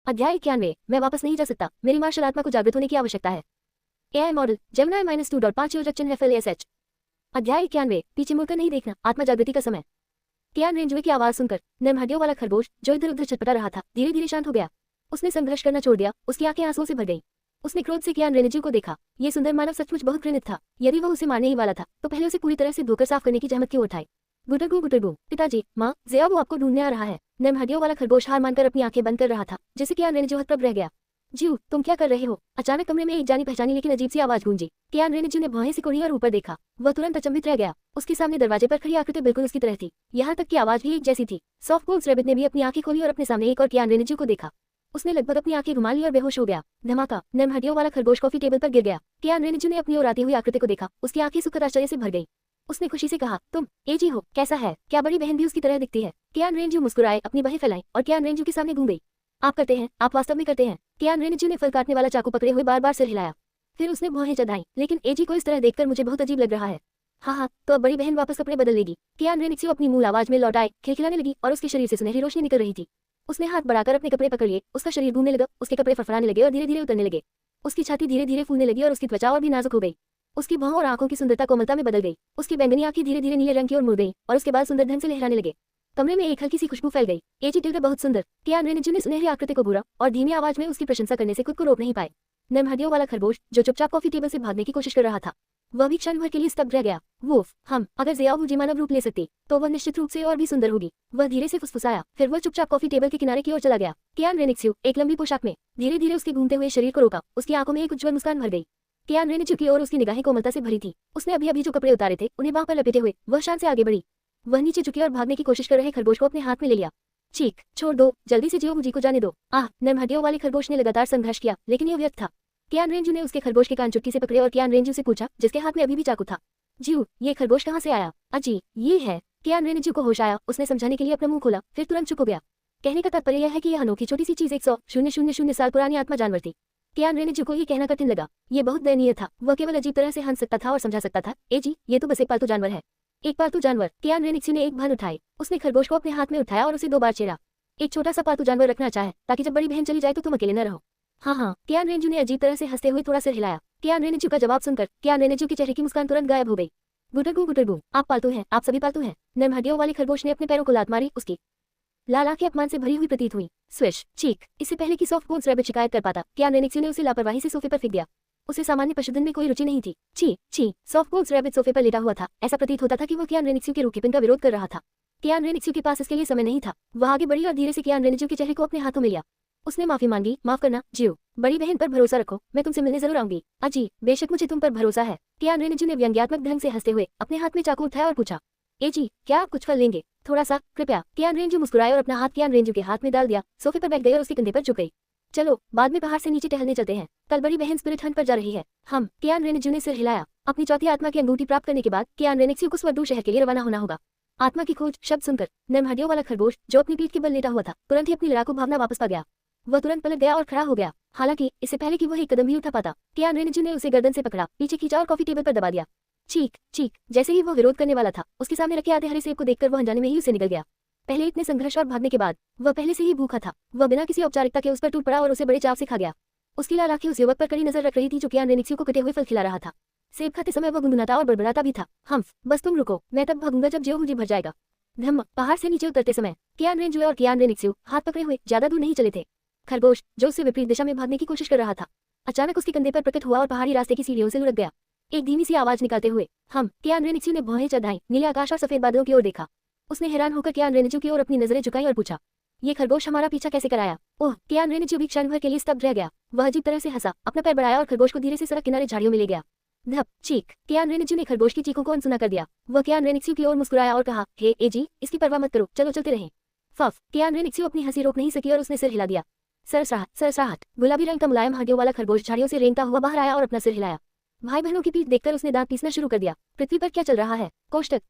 अध्याय 91। मैं वापस नहीं जा सकता, मेरी मार्शल आत्मा को जागृत होने की आवश्यकता है। एआई मॉडल जेमिनी -2.5 योजक FLASH। अध्याय 91। पीछे मुड़कर नहीं देखना, आत्मा जागृति का समय। कियान रेंजुए की आवाज सुनकर नर्म हड्डियों वाला खरगोश जो इधर उधर छटपटा रहा था धीरे धीरे शांत हो गया। उसने संघर्ष करना छोड़ दिया, उसकी आंखें आंसुओं से भर गईं। उसने क्रोध से कियान रेंजू को देखा। ये सुंदर मानव सचमुच बहुत घृणित था। यदि वह उसे मारने ही वाला था तो पहले उसे पूरी तरह से धोकर साफ करने की जहमत क्यों उठाई। गुटरगू पिताजी, माँ, ज़िया वो आपको ढूंढने आ रहा है। नर्म हड्डियों वाला खरगोश हार मानकर अपनी आंखें बंद कर रहा था, जिससे कियान रेंजू हतप्रभ रह गया। जीव, तुम क्या कर रहे हो? अचानक कमरे में एक जानी पहचानी लेकिन अजीब सी आवाज गूंजी। कियान रेंजू ने भौहें सिकोड़ी और ऊपर देखा। वह तुरंत अचंभित रह गया। उसके सामने दरवाजे पर खड़ी आकृति बिल्कुल उसकी तरह थी, यहाँ तक कि आवाज भी एक जैसी थी। सॉफ्टबोन्स रैबिट ने भी अपनी आंखें खोली और अपने सामने एक और कियान रेंजू को देखा। उसने लगभग अपनी आंखें घुमा ली और बेहोश हो गया। धमाका! नर्म हड्डियों वाला खरगोश कॉफी टेबल पर गिर गया। कियान रेंजू ने अपनी ओर आती हुई आकृति को देखा। उसकी आंखें सुखद आश्चर्य से भर गई। उसने खुशी से कहा, तुम एजी हो, कैसा है? क्या बड़ी बहन भी उसकी तरह दिखती है? कियान रेंजू मुस्कुराए, अपनी बाहें फैलाई और कियान रेंजू के सामने घूम गई। आप करते हैं, आप वास्तव में करते हैं। कियान रेंजू ने फल काटने वाला चाकू पकड़े हुए बार बार सिर हिलाया। फिर उसने भौहें चढ़ाई। लेकिन एजी को इस तरह देखकर मुझे बहुत अजीब लग रहा है। हाँ, तो अब बड़ी बहन वापस कपड़े बदल लेगी। कियान रेंजू अपनी मूल आवाज में लौट आए, खिलखिलाने लगी और उसके शरीर से सुनहरी रोशनी निकल रही थी। उसने हाथ बढ़ाकर अपने कपड़े पकड़ लिए। उसका शरीर घूमने लगा, उसके कपड़े फड़फड़ाने लगे और धीरे धीरे उतरने लगे। उसकी छाती धीरे धीरे फूलने लगी और उसकी त्वचा और भी नाजुक हो गई। उसकी भौं और आंखों की सुंदरता कोमलता में बदल गई। उसकी बैंगनी आंखें धीरे धीरे नीले रंग की ओर मुड़ गई और उसके बाल सुंदर ढंग से लहराने लगे। कमरे में एक हल्की सी खुशबू फैल गई। एजी टिल्डर बहुत सुंदर। कियान रेंजू ने सुनहरी आकृति को घूरा और धीमी आवाज में उसकी प्रशंसा करने से खुद को रोक नहीं पाए। नर्म हड्डियों वाला खरगोश जो चुपचाप कॉफी टेबल से भागने की कोशिश कर रहा था, वह भी क्षण भर के लिए स्तब्ध रह गया। वूफ, अगर ज़िया वूजी मानव रूप ले सकती तो वह निश्चित रूप से और भी सुंदर होगी। वह धीरे से फुसफुसाया, फिर वह चुपचाप कॉफी टेबल के किनारे की ओर चला गया। कियान रेंजू एक लंबी पोशाक में धीरे धीरे उसके घूमते हुए शरीर को रोका। उसकी आंखों में एक उज्ज्वल मुस्कान भर गई। कियान रेंजू की ओर उसकी निगाहें कोमलता से भरी थी। उसने अभी अभी जो कपड़े उतारे थे उन्हें बांह पर लपेटे हुए वह शान से आगे बढ़ी। वह नीचे झुकी और भागने की कोशिश कर रहे खरगोश को अपने हाथ में ले लिया। चीख, छोड़ दो, जल्दी से जियो मुझी को जाने दो। नर्म हड्डियों वाले खरगोश ने लगातार संघर्ष किया, लेकिन यह व्यर्थ था। कियान रेंजू ने उसके खरगोश के कान चुटकी से पकड़े और कियान रेंजू से पूछा, जिसके हाथ में अभी भी चाकू था, जीव, ये खरगोश कहाँ से आया? अजी, ये है। कियान रेंजू को होश आया। उसने समझाने के लिए अपना मुंह खोला, फिर तुरंत चुप हो गया। कहने का तात्पर्य यह है कि यह अनोखी छोटी सी चीज 100,000 साल पुरानी आत्मा जानवर थी। कियान रेंजू को ये कहना कठिन लगा। ये बहुत दयनीय था। वह केवल अजीब तरह से हंस सकता था और समझा सकता था, एजी, ये तो बस एक पालतू जानवर है। एक पालतू जानवर? कियान रेंजू ने एक भान उठाई। उसने खरगोश को अपने हाथ में उठाया और उसे 2 बार छेड़ा। एक छोटा सा पालतू जानवर रखना चाहे ताकि जब बड़ी बहन चली जाए तो तुम अकेले न रहो। हाँ, कियान रेंजू ने अजीब तरह से हंसते हुए थोड़ा सिर हिलाया। कियान रेंजू का जवाब सुनकर कियान रेंजू के चेहरे की मुस्कान तुरंत गायब हो गई। गुटरगू, आप पालतू हैं, आप सभी पालतू हैं। नर्म हड्डियों वाले खरगोश ने अपने पैरों को लात मारी। उसकी लाल आंखें अपमान से भरी हुई प्रतीत हुई। स्विश, चीख! इससे पहले कि सॉफ्टबोन्स रैबिट शिकायत कर पाता, कियान रेंजू ने उसे लापरवाही से सोफे पर फेंक दिया। उसे सामान्य पशुधन में कोई रुचि नहीं थी। छी! सॉफ्टबोन्स रैबिट सोफे पर लेटा हुआ था। ऐसा प्रतीत होता था कि वह कियान रेंजू के रूखेपन का विरोध कर रहा था। कियान रेंजू के पास इसके लिए समय नहीं था। वह आगे बढ़ी और धीरे से कियान रेंजू के चेहरे को अपने हाथों में लिया। उसने माफी मांगी। माफ करना, जियो, बड़ी बहन पर भरोसा रखो, मैं तुमसे मिलने जरूर आऊंगी। अजी, बेशक मुझे तुम पर भरोसा है। कियान रेंजू ने व्यंग्यात्मक ढंग से हंसते हुए अपने हाथ में चाकू उठाया और पूछा, एजी, क्या आप कुछ फल लेंगे? थोड़ा सा, कृपया। कियान रेंजू मुस्कुराए और अपना हाथ कियान रेंजू के हाथ में डाल दिया। सोफे पर बैठ गई और उसके कंधे पर झुक गई। चलो, बाद में पहाड़ से नीचे टहलने चलते हैं। कल बड़ी बहन स्पिरिट हंट पर जा रही है। कियान रेंजू ने सिर हिलाया। अपनी चौथी आत्मा की अंगूठी प्राप्त करने के बाद कियान रेंजू को स्वर्डू शहर के लिए रवाना होना होगा। आत्मा की खोज शब्द सुनकर नर्म हड्डियों वाला खरगोश जो अपनी पीठ के बल लेटा हुआ था तुरंत ही अपनी लड़ाकू भावना वापस पा गया। वह तुरंत पलट गया और खड़ा हो गया। हालांकि इससे पहले कि वह एक कदम भी उठा पाता, कियान रेंजू ने उसे गर्दन से पकड़ा, पीछे खींचा और कॉफी टेबल पर दबा दिया। चीख! जैसे ही वह विरोध करने वाला था, उसके सामने रखे आधे हरे सेब को देखकर वह अनजाने में ही उसे निगल गया। पहले इतने संघर्ष और भागने के बाद वह पहले से ही भूखा था। वह बिना किसी औपचारिकता के उस पर टूट पड़ा और उसे बड़े चाव से खा गया। उसकी लाल आंखें उस युवक पर कड़ी नजर रख रही थी जो कियान रेंजू को कटे हुए फल खिला रहा था। सेब खाते समय वह गुनगुनाता और बड़बड़ाता भी था, बस तुम रुको, मैं तब भागूंगा जब जियो मुझे भर जाएगा। पहाड़ से नीचे उतरते समय कियान रेंजू और कियान रेंजू हाथ पकड़े हुए ज्यादा दूर नहीं चले थे। खरगोश जो उससे विपरीत दिशा में भागने की कोशिश कर रहा था, अचानक उसके कंधे पर प्रकट हुआ और पहाड़ी रास्ते की सीढ़ियों से लुढ़क गया। एक धीमी सी आवाज निकालते हुए कियान रेंजू ने भौहें चढ़ाई, नीले आकाश और सफेद बादलों की ओर देखा। उसने हैरान होकर कियान रेंजू की ओर अपनी नजरें झुकाई और पूछा, ये खरगोश हमारा पीछा कैसे कराया? ओह! कियान रेंजू भी क्षण भर के लिए स्तब्ध रह गया। वह अजीब तरह से हंसा, अपना पैर बढ़ाया और खरगोश को धीरे से सड़क किनारे झाड़ियों में ले गया। धप! चीख! कियान रेंजू ने खरगोश की चीखों को अनसुना कर दिया। वह कियान रेंजू की ओर मुस्कुराया और कहा, हे एजी, इसकी परवाह मत करो, चलो चलते रहें। फफ! कियान रेंजू अपनी हंसी रोक नहीं सकी और उसने सिर हिला दिया। सरसराहट! गुलाबी रंग का मुलायम हड्डियों वाला खरगोश झाड़ियों से रेंगता हुआ बाहर आया और अपना सिर हिलाया। भाई बहनों की पीठ देखकर उसने दांत पीसना शुरू कर दिया। पृथ्वी पर क्या चल रहा है? कोष्टक!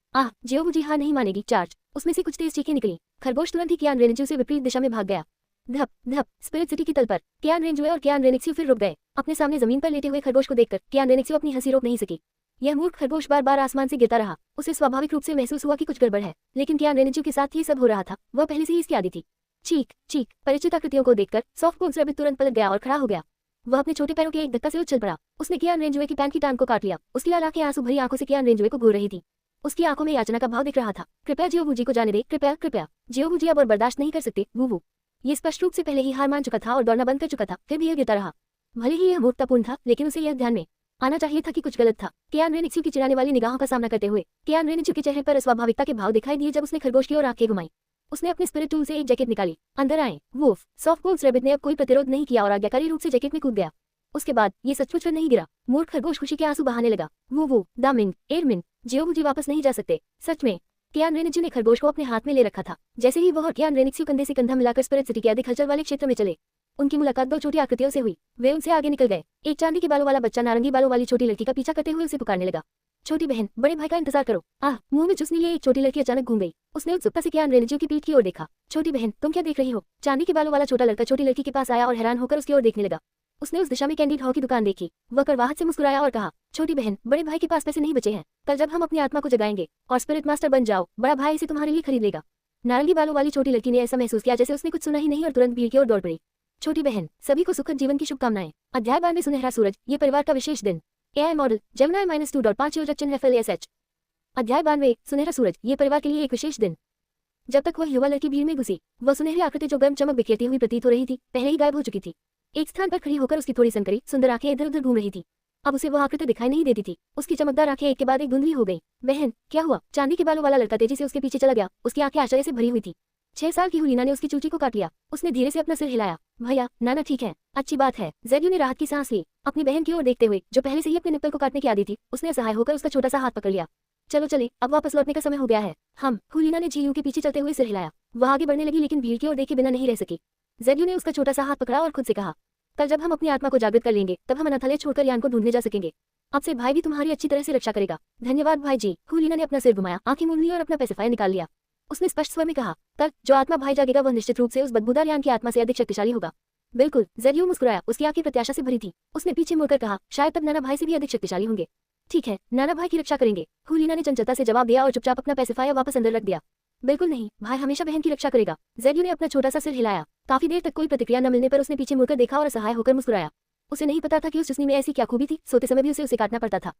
जियो मुझे हार नहीं मानेगी। चार्ज! उसमें से कुछ तेज चीखें निकली। खरगोश तुरंत ही कियान रेंजू से विपरीत दिशा में भाग गया। धप! स्पिरिट सिटी की तल पर कियान रेंजू और कियान रेंजू फिर रुक गए। अपने सामने जमीन पर लेटे हुए खरगोश को देखकर कियान रेंजू अपनी हंसी रोक नहीं सकी। यह मूर्ख खरगोश बार बार आसमान से गिरता रहा। उसे स्वाभाविक रूप से महसूस हुआ कि कुछ गड़बड़ है, लेकिन कियान रेंजू के साथ ये सब हो रहा था, वह पहले से ही इसकी आदी थी। चीख चीख परिचित आकृतियों को देखकर सॉफ्ट बोन्स रैबिट तुरंत पलट गया और खड़ा हो गया। वह अपने छोटे पैरों के एक धक्का से उछल पड़ा। उसने कियान रेंजवे की पैंट की टांग को काट लिया। उसकी लाल आंखें आंसू भरी आंखों से कियान रेंजवे को घूर रही थी। उसकी आंखों में याचना का भाव दिख रहा था। कृपया जियोबूजी को जाने दे, कृपया कृपया। जियोबूजी अब और बर्दाश्त नहीं कर सकते। वू ये स्पष्ट रूप से पहले ही हार मान चुका था और दौड़ना बंद कर चुका था, फिर भी यह गिरता रहा। भले ही यह मूर्खतापूर्ण था, लेकिन उसे यह ध्यान में आना चाहिए था कि कुछ गलत था। कियान रेनिक्सू की चिढ़ाने वाली निगाहों का सामना करते हुए कियान रेनिक्सू के चेहरे पर अस्वाभाविकता के भाव दिखाई दिए जब उसने खरगोश की ओर आंखें घुमाई। उसने अपने स्पिरिट टूल से एक जैकेट निकाली। अंदर आए वूफ। सॉफ्ट बोन्स रैबिट ने अब कोई प्रतिरोध नहीं किया और आज्ञाकारी रूप से जैकेट में कूद गया। उसके बाद ये सचमुच पर नहीं गिरा। मूर्ख खरगोश खुशी के आंसू बहाने लगा। वो दामिंग एयरमिन जियोबूजी वापस नहीं जा सकते। सच में कियान रेनिक्सू ने खरगोश को अपने हाथ में ले रखा था। जैसे ही वह और कियान रेनिक्सू कंधे से कंधा मिलाकर स्पिरिट सिटी के अधिक हलचल वाले क्षेत्र में चले, उनकी मुलाकात दो छोटी आकृतियों से हुई। वे उनसे आगे निकल गए। एक चांदी के बालों वाला बच्चा नारंगी बालों वाली छोटी लड़की का पीछा करते हुए उसे पुकारने लगा। छोटी बहन, बड़े भाई का इंतजार करो। मुंह में चुसने लिए एक छोटी लड़की अचानक घूम गई। उसने उत्सुकता से कियान रेनिक्सू की पीठ की ओर देखा। छोटी बहन, तुम क्या देख रही हो? चांदी के बालों वाला छोटा लड़का छोटी लड़की के पास आया और हैरान होकर उसकी ओर देखने लगा। उसने उस दिशा में कैंडी ढाउ की दुकान देखी। वह करवाहट से मुस्कुराया और कहा, छोटी बहन, बड़े भाई के पास पैसे नहीं बचे हैं। कल जब हम अपनी आत्मा को जगाएंगे और स्पिरिट मास्टर बन जाओ, बड़ा भाई इसे तुम्हारे लिए खरीद लेगा। नारंगी बालों वाली छोटी लड़की ने ऐसा महसूस किया जैसे उसने कुछ सुना ही नहीं और तुरंत भीड़ की ओर दौड़ पड़ी। छोटी बहन, सभी को सुखद जीवन की शुभकामनाएं। अध्याय 12 सुनहरा सूरज, ये परिवार का विशेष दिन। एआई मॉडल जेमिनी -2.5 योजक चिन्ह FLASH। अध्याय 12 सुनहरा सूरज, ये परिवार के लिए एक विशेष दिन। जब तक वह युवा लड़की भीड़ में घुसी, वह सुनहरी आकृति जो गर्म चमक बिखेरती हुई प्रतीत हो रही थी, पहले ही गायब हो चुकी थी। एक स्थान पर खड़ी होकर उसकी थोड़ी संकरी सुंदर आंखें इधर उधर घूम रही थी। अब उसे वह आकृति दिखाई नहीं देती थी। उसकी चमकदार आंखें एक के बाद एक धुंधली हो गई। बहन, क्या हुआ? चांदी के बालों वाला लड़का तेजी से उसके पीछे चला गया। उसकी आंखें आश्चर्य से भरी हुई थी। 6 साल की हुलीना ने उसकी चूची को काट लिया। उसने धीरे से अपना सिर हिलाया। भैया, नाना ठीक है, अच्छी बात है। ज़ेड्यू ने राहत की सांस ली। अपनी बहन की ओर देखते हुए, जो पहले से ही अपने निप्पल को काटने की आदी थी, उसने असहाय होकर उसका छोटा सा हाथ पकड़ लिया। चलो चले, अब वापस लौटने का समय हो गया है। हुलीना ने जीयू के पीछे चलते हुए सिर हिलाया। वह आगे बढ़ने लगी लेकिन भीड़ की ओर देखे बिना नहीं रह सकी। ज़ेड्यू ने उसका छोटा सा हाथ पकड़ा और खुद से कहा, कल जब हम अपनी आत्मा को जागृत कर लेंगे, तब हम अनाथालय छोड़कर यान को ढूंढने जा सकेंगे। अब से भाई भी तुम्हारी अच्छी तरह से रक्षा करेगा। धन्यवाद भाई जी। हुलीना ने अपना सिर घुमाया, आंखें मूंद ली और अपना पैसिफायर निकाल लिया। उसने स्पष्ट स्वर में कहा, कल जो आत्मा भाई जागेगा वह निश्चित रूप से उस बदबूदार यान की आत्मा से अधिक शक्तिशाली होगा। बिल्कुल। ज़ेड्यू मुस्कुराया, उसकी आंखें प्रत्याशा से भरी थी। उसने पीछे मुड़कर कहा, शायद तब नाना भाई से भी अधिक शक्तिशाली होंगे। ठीक है, नाना भाई की रक्षा करेंगे। हुलीना ने चंचलता से जवाब दिया और चुपचाप अपना पैसिफायर वापस अंदर रख दिया। बिल्कुल नहीं, भाई हमेशा बहन की रक्षा करेगा। ज़ेड्यू ने अपना छोटा सा सिर हिलाया। काफी देर तक कोई प्रतिक्रिया न मिलने पर उसने पीछे मुड़कर देखा और असहाय होकर मुस्कुराया। उसे नहीं पता था कि उस चुसनी में ऐसी क्या खूबी थी, सोते समय भी उसे काटना पड़ता था। ...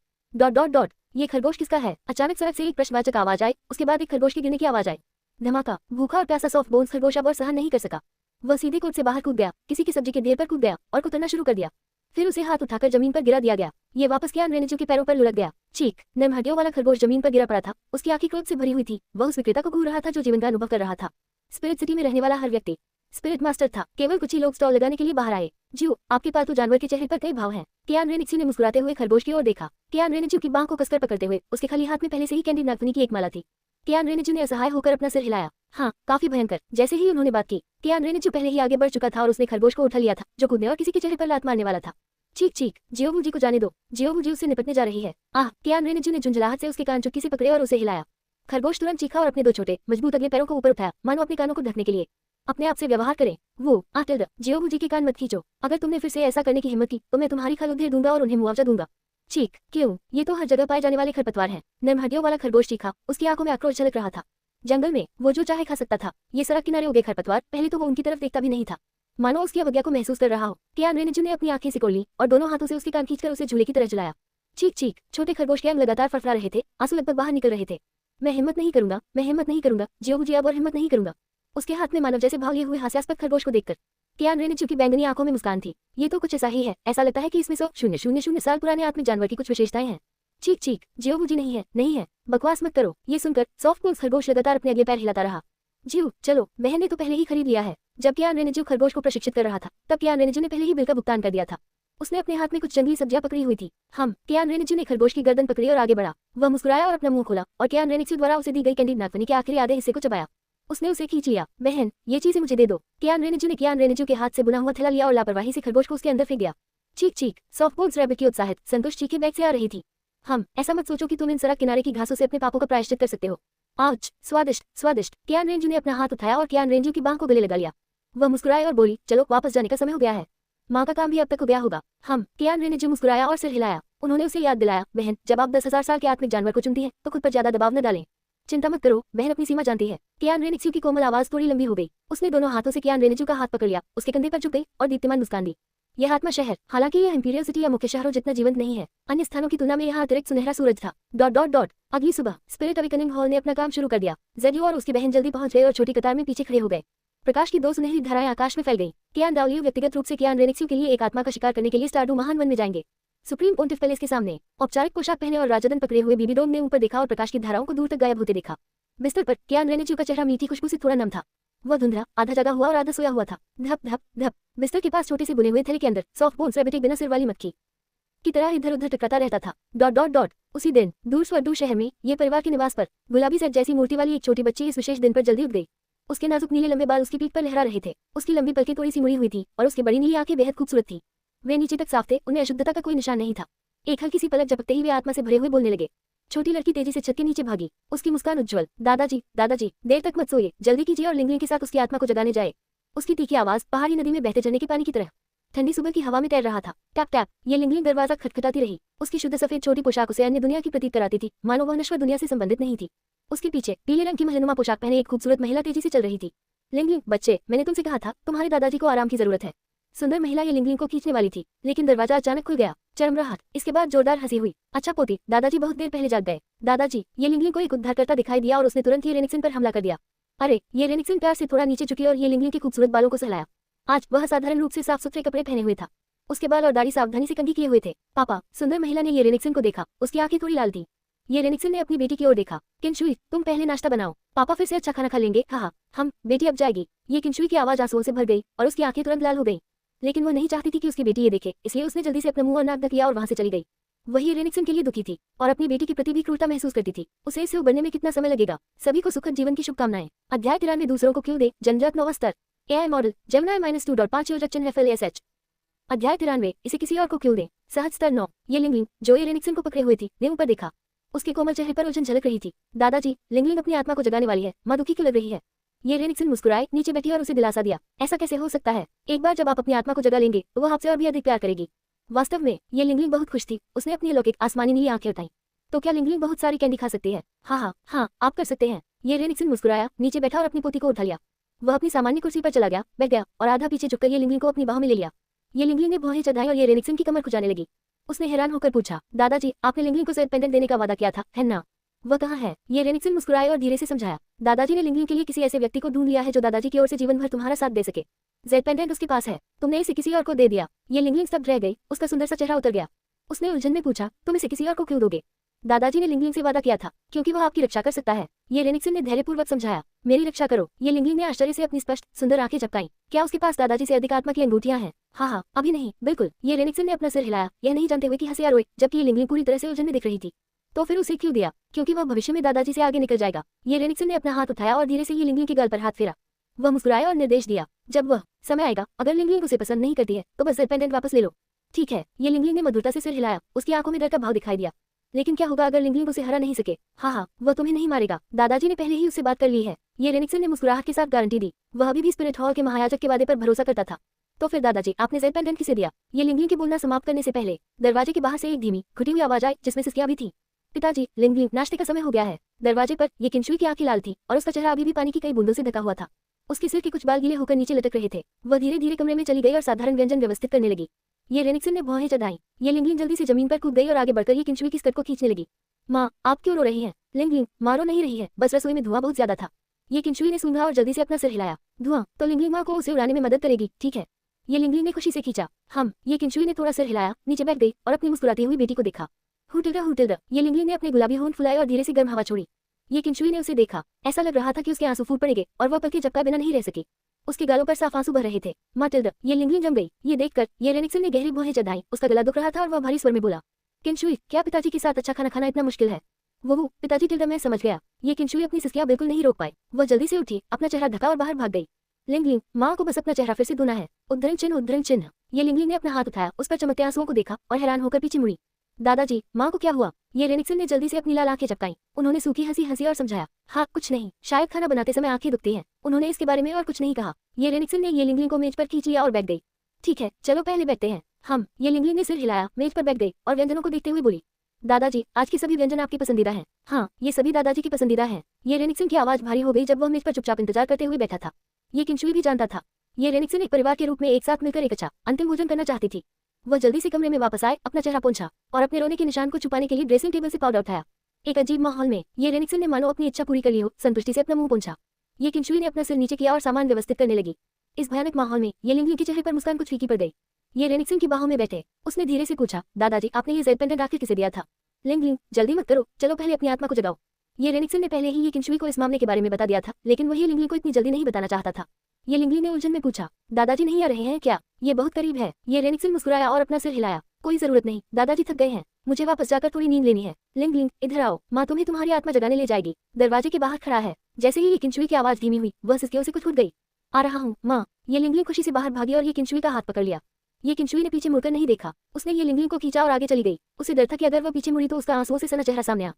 ये खरगोश किसका है? अचानक सड़क से एक प्रश्नवाचक आवाज आई। उसके बाद एक खरगोश के गिरने की आवाज आई। धमाका। भूखा और प्यासा सॉफ्ट बोन्स खरगोश अब और सहन नहीं कर सका। वह सीधे कोर्ट से बाहर कूद गया, किसी की सब्जी के ढेर पर कूद गया और कुतरना शुरू कर दिया। फिर उसे हाथ उठाकर जमीन पर गिरा दिया गया। ये वापस कियान रेनिक्सू के पैरों पर लुढ़क गया। चीख। नम हड्डियों वाला खरगोश जमीन पर गिरा पड़ा था। उसकी आंखें क्रोध से भरी हुई थी। वह उस विक्रेता को घूर रहा था जो जीवन का अनुभव कर रहा था। स्पिरिट सिटी में रहने वाला हर व्यक्ति स्पिरिट मास्टर था। केवल कुछ ही लोग स्टॉल लगाने के लिए बाहर आए। जियो, आपके पालतू जानवर के चेहरे पर कई भाव हैं। कियान रेनिक्सू ने मुस्कुराते हुए खरगोश की ओर देखा। कियान रेनिक्सू की बांह को कसकर पकड़ते हुए उसके खाली हाथ में पहले से ही कैंडी नागफनी की एक माला थी। कियान रेनिक्सू ने असहाय होकर अपना सिर हिलाया। हाँ, काफी भयंकर। जैसे ही उन्होंने बात की, कियान रेनिक्सू पहले ही आगे बढ़ चुका था और उसने खरगोश को उठा लिया था जो कूदने और किसी के चेहरे पर लात मारने वाला था। चीख चीख। जियोबूजी को जाने दो, जियोबूजी उससे निपटने जा रही है। कियान रेनिक्सू ने झुंझलाहट से उसके कान चुटकी से पकड़े और उसे हिलाया। खरगोश तुरंत चीखा और अपने दो छोटे मजबूत अगले पैरों को ऊपर उठाया, मानो अपने कानों को ढकने के लिए। अपने आप से व्यवहार करें। जियोबूजी के कान मत खींचो। अगर तुमने फिर से ऐसा करने की हिम्मत की तो मैं तुम्हारी खाल उधेड़ दूंगा और उन्हें मुआवजा दूंगा। चीख। क्यों? ये तो हर जगह पाए जाने वाले खरपतवार हैं। नम हड्डियों वाला खरगोश चीखा। उसकी आंखों में आक्रोश झलक रहा था। जंगल में वो जो चाहे खा सकता था। ये सड़क किनारे उगे खरपतवार, पहले तो वो उनकी तरफ देखता भी नहीं था, मानो उसकी अवज्ञा को महसूस कर रहा हो। कियान रेनिक्सू ने अपनी आंखें सिकोड़ ली और दोनों हाथों से उसके कान खींचकर उसे झूले की तरह झुलाया। चीख चीख। छोटे खरगोश के अंग लगातार फड़फड़ा रहे थे, आंसू लगभग बाहर निकल रहे थे। मैं हिम्मत नहीं करूंगा, मैं हिम्मत नहीं करूंगा। जियोबूजी अब और हिम्मत नहीं करूंगा। उसके हाथ में मानव जैसे भाव लिए हुए हास्यास्पद खरगोश को देखकर कियान रेनिक्सू की बैंगनी आंखों में मुस्कान थी। ये तो कुछ ऐसा ही है, ऐसा लगता है कि इसमें 100,000 साल पुराने आत्मिक जानवर की कुछ विशेषताएं हैं। चीख चीख। जियोबूजी नहीं है, नहीं है, बकवास मत करो। ये सुनकर सॉफ्ट बोन्स खरगोश लगातार अपने अगले पैर हिलाता रहा। जियो, चलो, बहन ने तो पहले ही खरीद लिया है। जब कियान रेनिक्सू खरगोश को प्रशिक्षित कर रहा था, तब कियान रेनिक्सू ने पहले ही बिल का भुगतान कर दिया था। उसने अपने हाथ में कुछ जंगली सब्जियां पकड़ी हुई थी। कियान रेनिक्सू ने खरगोश की गर्दन पकड़ी और आगे बढ़ा। वह मुस्कुराया और अपना मुंह खोला और कियान रेनिक्सू द्वारा उसे दी गई कैंडी नागफनी के आखिरी आधे हिस्से को चबाया। उसने उसे खींच लिया। बहन, ये चीजें मुझे दे दो। कियान रेनिक्सू ने कियान रेनिक्सू के हाथ से बुना हुआ थैला लिया और लापरवाही से खरगोश को उसके अंदर फेंक दिया। चीख चीख। सॉफ्ट बोन्स रैबिट की उत्साहित संतुष्ट चीखें बैग से आ रही थी। ऐसा मत सोचो कि तुम इन सड़क किनारे की घासों से अपने पापों का प्रायश्चित कर सकते हो। आज स्वादिष्ट स्वादिष्ट। कियान रेनिक्सू ने अपना हाथ उठाया और कियान रेनिक्सू की बांह को गले लगा लिया। वह मुस्कुराए और बोली, चलो, वापस जाने का समय हो गया है। माँ का काम भी अब तक हो गया होगा। कियान रेनिक्सू मुस्कुराया और सिर हिलाया। उन्होंने उसे याद दिलाया, बहन, जब आप 10,000 साल के आत्मिक जानवर को चुनती हैं तो खुद पर ज्यादा दबाव न डालें। चिंता मत करो, बहन अपनी सीमा जानती है। कियान रेनिक्सू की कोमल आवाज थोड़ी लंबी हो गई। उसने दोनों हाथों से कियान रेनिक्सू का हाथ पकड़ लिया, उसके कंधे पर झुक गई और दीप्तिमान मुस्कान दी। यह आत्मा शहर, हालांकि यह इंपीरियल सिटी या मुख्य शहरों जितना जीवंत नहीं है, अन्य स्थानों की तुलना में यहाँ अतिरिक्त सुनहरा सूरज था। Dot dot dot. अगली सुबह स्पिरिट अवेकनिंग हॉल ने अपना काम शुरू कर दिया। जेड्यू और उसकी बहन जल्दी पहुंच गए और छोटी कतार में पीछे खड़े हो गए। प्रकाश की 2 सुनहरी धाराएं आकाश में फैल गईं। कियान दाओलियो व्यक्तिगत रूप से कियान रेनिक्सू के लिए एक आत्मा का शिकार करने के लिए स्टारडू महान वन में जाएंगे। सुप्रीम पोंटिफ पैलेस के सामने औपचारिक पोशाक पहने और राजदन पकड़े हुए बीबीडोम ने ऊपर देखा और प्रकाश की धाराओं को दूर तक गायब होते देखा। बिस्तर पर कियान रेनिक्सू का चेहरा मीठी खुशबू से थोड़ा नम था। वह धुंधला, आधा जगा हुआ और आधा सोया हुआ था। धप धप धप। बिस्तर के पास छोटे से बुने हुए थैले के अंदर सॉफ्ट बोन्स रैबिट एक बिना सिर वाली मक्खी की तरह इधर उधर टकराता रहता था। Dot dot dot. उसी दिन दूर स्वर्डू शहर में ये परिवार के निवास पर गुलाबी सेट जैसी मूर्ति वाली एक छोटी बच्ची इस विशेष दिन पर जल्दी उठ गई। उसके नाजुक नीले लंबे बाल उसकी पीठ पर लहरा रहे थे। उसकी लंबी पलकें थोड़ी सी मुड़ी हुई थी और उसकी बड़ी नीली आंखें बेहद खूबसूरत थी। वे नीचे तक साफ थे, उनमें अशुद्धता का कोई निशान नहीं था। एक हल्की सी पलक झपकते ही वे आत्मा से भरे हुए बोलने लगे। छोटी लड़की तेजी से छत के नीचे भागी। उसकी मुस्कान उज्जवल। दादाजी दादाजी, देर तक मत सोइए, जल्दी कीजिए और लिंगलिंग के साथ उसकी आत्मा को जगाने जाए। उसकी तीखी आवाज पहाड़ी नदी में बहते झरने के पानी की तरह ठंडी सुबह की हवा में तैर रहा था। Tap tap. ये लिंगलिंग दरवाजा खटखटाती रही। उसकी शुद्ध सफेद छोटी पोशाक उसे अन्य दुनिया की प्रतीत कराती थी, मानो वह नश्वर दुनिया से संबंधित नहीं थी। उसके पीछे पीले रंग की महलनुमा पोशाक पहने एक खूबसूरत महिला तेजी से चल रही थी। लिंगलिंग, बच्चे, मैंने तुमसे कहा था तुम्हारे दादाजी को आराम की जरूरत है। सुंदर महिला ये लिंगलिंग को खींचने वाली थी, लेकिन दरवाजा अचानक खुल गया। चरमराहट। इसके बाद जोरदार हंसी हुई। अच्छा पोती, दादाजी बहुत देर पहले जाग गए। दादाजी। ये लिंगलिंग को एक उद्धारकर्ता दिखाई दिया और उसने तुरंत ये रेनिक्सन पर हमला कर दिया। अरे, ये रेनिक्सन प्यार से थोड़ा नीचे झुकी और ये लिंगलिंग के खूबसूरत बालों को सहलाया। आज वह साधारण रूप से साफ सुथरे कपड़े पहने हुए था। उसके बाल और दाढ़ी सावधानी से कंघी किए हुए थे। पापा। सुंदर महिला ने ये रेनिक्सन को देखा। उसकी आंखें थोड़ी लाल थी। ये रेनिक्सन ने अपनी बेटी की ओर देखा। किंशुई, तुम पहले नाश्ता बनाओ, पापा फिर से अच्छा खाना खा लेंगे। हाँ, हम। बेटी अब जाएगी। ये किंशुई की आवाज आंसुओं से भर गई और उसकी आंखें तुरंत लाल हो गई। लेकिन वो नहीं चाहती थी कि उसकी बेटी ये देखे, इसलिए उसने जल्दी से अपना मुंह और नाक ढक लिया और वहां से चली गई। वही रेनिक्सन के लिए दुखी थी और अपनी बेटी के प्रति भी क्रूरता महसूस करती थी। उसे इससे उबरने में कितना समय लगेगा। सभी को सुखद जीवन की शुभकामनाएं। अध्याय 93 दूसरों को क्यों दे, जनजात 9वां स्तर। AI मॉडल जेमिनी -2.5 योजक FLASH। अध्याय 93 इसे किसी और को क्यों दे, सहज स्तर 9। ये लिंगलिंग जो ये रेनिक्सन को पकड़े हुए थी ने ऊपर देखा। उसके कोमल चेहरे पर उलझन झलक रही थी। दादाजी, लिंगलिंग अपनी आत्मा को जगाने वाली है, माँ दुखी क्यों लग रही है। ये रेनिक्सन मुस्कुराए, नीचे बैठी और उसे दिलासा दिया। ऐसा कैसे हो सकता है, एक बार जब आप अपनी आत्मा को जगा लेंगे तो वह आपसे और भी अधिक प्यार करेगी। वास्तव में ये लिंगलिंग बहुत खुश थी। उसने अपनी अलौकिक आसमानी नीली आंखें उठाई। तो क्या लिंगलिंग बहुत सारी कैंडी खा सकती है। हाँ, आप कर सकते हैं। ये रेनिक्सन मुस्कुराया, नीचे बैठा और अपनी पोती को उठा लिया। वह अपनी सामान्य कुर्सी पर चला गया, बैठ गया और आधा पीछे झुककर ये लिंगलिंग को अपनी बाहों में ले लिया। ये लिंगलिंग ने भौहें चढ़ाई और ये रेनिक्सन की कमर खुजाने लगी। उसने हैरान होकर पूछा, दादाजी, आपने लिंगलिंग को सेट पेंडेंट देने का वादा किया था, है ना। वह कहाँ है। ये रेनिक्सन मुस्कुराए और धीरे से समझाया, दादाजी ने लिंगलिंग के लिए किसी ऐसे व्यक्ति को ढूंढ लिया है जो दादाजी की ओर से जीवन भर तुम्हारा साथ दे सके। जेड पेंडेंट उसके पास है, तुमने इसे किसी और को दे दिया। ये लिंगलिंग स्तब्ध रह गई, उसका सुंदर सा चेहरा उतर गया। उसने उलझन में पूछा, तुम इसे किसी और को क्यों दोगे। दादाजी ने लिंगलिंग से वादा किया था, क्योंकि वह आपकी रक्षा कर सकता है। ये रेनिक्सन ने धैर्यपूर्वक समझाया, मेरी रक्षा करो। ये लिंगलिंग ने आश्चर्य से अपनी स्पष्ट सुंदर आंखें झपकाईं। क्या उसके पास दादाजी से अधिक आत्मा की अंगूठियां हैं। हाँ, अभी नहीं, बिल्कुल। ये रेनिक्सन ने अपना सिर हिलाया, यह नहीं जानते हुए कि हंसे या रोए, जबकि ये लिंगलिंग पूरी तरह से उलझन में दिख रही थी। तो फिर उसे क्यों दिया, क्योंकि वह भविष्य में दादाजी से आगे निकल जाएगा। ये रेनिक्सन ने अपना हाथ उठाया और धीरे से ये लिंगलिंग के गाल पर हाथ फेरा। वह मुस्कुराया और निर्देश दिया, जब वह समय आएगा, अगर लिंगलिंग उसे पसंद नहीं करती है तो बस जेड पेंडेंट वापस ले लो। ठीक है। ये लिंगलिंग ने मधुरता से सिर हिलाया, उसकी आंखों में डर का भाव दिखाई दिया। लेकिन क्या होगा अगर लिंगलिंग उसे हरा नहीं सके। हाँ, वह तुम्हें नहीं मारेगा, दादाजी ने पहले ही उससे बात कर ली है। ये रेनिक्सन ने मुस्कुराहट के साथ गारंटी दी। वह अभी भी स्पिरिट हॉल के महायाजक के वादे पर भरोसा करता था। तो फिर दादाजी, आपने जेड पेंडेंट किसे दिया। ये लिंगलिंग के बोलना समाप्त करने से पहले दरवाजे के बाहर से एक धीमी घुटी हुई आवाज आई, जिसमें सिसकियां भी थी। पिताजी, लिंगलिंग, नाश्ते का समय हो गया है। दरवाजे पर ये किंशुई की आंखें लाल थी और उसका चेहरा अभी भी पानी की कई बूंदों से ढका हुआ था। उसके सिर के कुछ बाल गीले होकर नीचे लटक रहे थे। वह धीरे धीरे कमरे में चली गई और साधारण व्यंजन व्यवस्थित करने लगी। ये रेनिक्सन ने भौहें चढ़ाई। ये लिंगलिंग जल्दी से जमीन पर कूद गई और आगे बढ़कर ये किंशुई की स्कर्ट को खींचने लगी। माँ, आप क्यों रो रही हैं। लिंगलिंग, मारो नहीं रही है, बस रसोई में धुआं बहुत ज्यादा था। ये किंशुई ने सूंघा और जल्दी से अपना सिर हिलाया। धुआं, तो लिंगलिंग माँ को उसे उड़ाने में मदद करेगी, ठीक है। ये लिंगलिंग ने खुशी से खींचा। हम। ये किंशुई ने थोड़ा सिर हिलाया, नीचे बैठ गई और अपनी मुस्कुराती हुई बेटी को देखा। हुटिल्डा। ये लिंगलिंग ने अपने गुलाबी होंठ फुलाए और धीरे से गर्म हवा छोड़ी। ये किंशुई ने उसे देखा। ऐसा लग रहा था कि उसके आंसू फूट पड़ेंगे और वह पलके झपकाए बिना नहीं रह सकी। उसके गालों पर साफ आंसू बह रहे थे। माटिल्डा। ये लिंगलिंग जम गई। ये देखकर ये रेनिक्सन ने गहरी भौहें चढ़ाई। उसका गला दुख रहा था और वह भारी स्वर में बोला, किंशुई, क्या पिताजी के साथ अच्छा खाना खाना इतना मुश्किल है। वो पिताजी टिल्डा, मैं समझ गया। ये किंशुई अपनी सिसकियां बिल्कुल नहीं रोक पाई। वह जल्दी से उठी, अपना चेहरा ढका और बाहर भाग गई। लिंगलिंग, माँ को बस अपना चेहरा फिर से धोना है। उद्धरण चिन्ह। ये लिंगलिंग ने अपना हाथ उठाया, उस पर चमकते आंसुओं को देखा और हैरान होकर पीछे मुड़ी। दादाजी, माँ को क्या हुआ। ये रेनिक्सन ने जल्दी से अपनी लाल आंखें झपकाईं। उन्होंने सूखी हंसी और समझाया, हाँ कुछ नहीं, शायद खाना बनाते समय आंखें दुखती हैं। उन्होंने इसके बारे में और कुछ नहीं कहा। ये रेनिक्सन ने ये लिंगलिंग को मेज पर खींच लिया और बैठ गई। ठीक है, चलो पहले बैठते हैं। हम। ये लिंगलिंग ने सिर हिलाया, मेज पर बैठ गई और व्यंजनों को देखते हुए बोली, दादाजी, आज के सभी व्यंजन आपके पसंदीदा हैं। हाँ, ये सभी दादाजी की पसंदीदा हैं। ये रेनिक्सन की आवाज भारी हो गई जब वह मेज पर चुपचाप इंतजार करते हुए बैठा था। ये किंशुई भी जानता था। ये रेनिक्सन एक परिवार के रूप में एक साथ मिलकर एक अच्छा अंतिम भोजन करना चाहती थी। वह जल्दी से कमरे में वापस आए, अपना चेहरा पोंछा और अपने रोने के निशान को छुपाने के लिए ड्रेसिंग टेबल से पाउडर उठाया। एक अजीब माहौल में ये रेनिक्सन ने मानो अपनी इच्छा पूरी कर ली हो, संतुष्टि से अपना मुंह पोंछा। ये किंशुई ने अपना सिर नीचे किया और सामान व्यवस्थित करने लगी। इस भयानक माहौल में ये लिंगलिंग के चेहरे पर मुस्कान कुछ फीकी पड़ गई। ये रेनिक्सन की बाहों में बैठे उसने धीरे से पूछा, दादाजी, आपने ये जेड पेंडेंट आखिर किसे दिया था? लिंगलिंग, जल्दी मत करो, चलो पहले अपनी आत्मा को जगाओ। ये रेनिक्सन ने पहले ही ये किंशुई को इस मामले के बारे में बता दिया था, लेकिन वही लिंगलिंग को इतनी जल्दी नहीं बताना चाहता था। ये लिंगलिंग ने उलझन में पूछा, दादाजी नहीं आ रहे हैं क्या? ये बहुत करीब है। ये रेनिक्सन मुस्कुराया और अपना सिर हिलाया। कोई जरूरत नहीं, दादाजी थक गए हैं, मुझे वापस जाकर थोड़ी नींद लेनी है। लिंगलिंग, इधर आओ, माँ तुम्हें तुम्हारी आत्मा जगाने ले जाएगी। दरवाजे के बाहर खड़ा है। जैसे ही ये किंशुई की आवाज धीमी हुई, वह सिसकियों से कुछ उठ गई। आ रहा हूँ माँ। ये लिंगलिंग खुशी से बाहर भागी और ये किंशुई का हाथ पकड़ लिया। ये किंशुई ने पीछे मुड़कर नहीं देखा। उसने ये लिंगलिंग को खींचा और आगे चली गई। उसे डर था कि अगर वह पीछे मुड़ी तो उसका आंसुओं से सना चेहरा सामने आ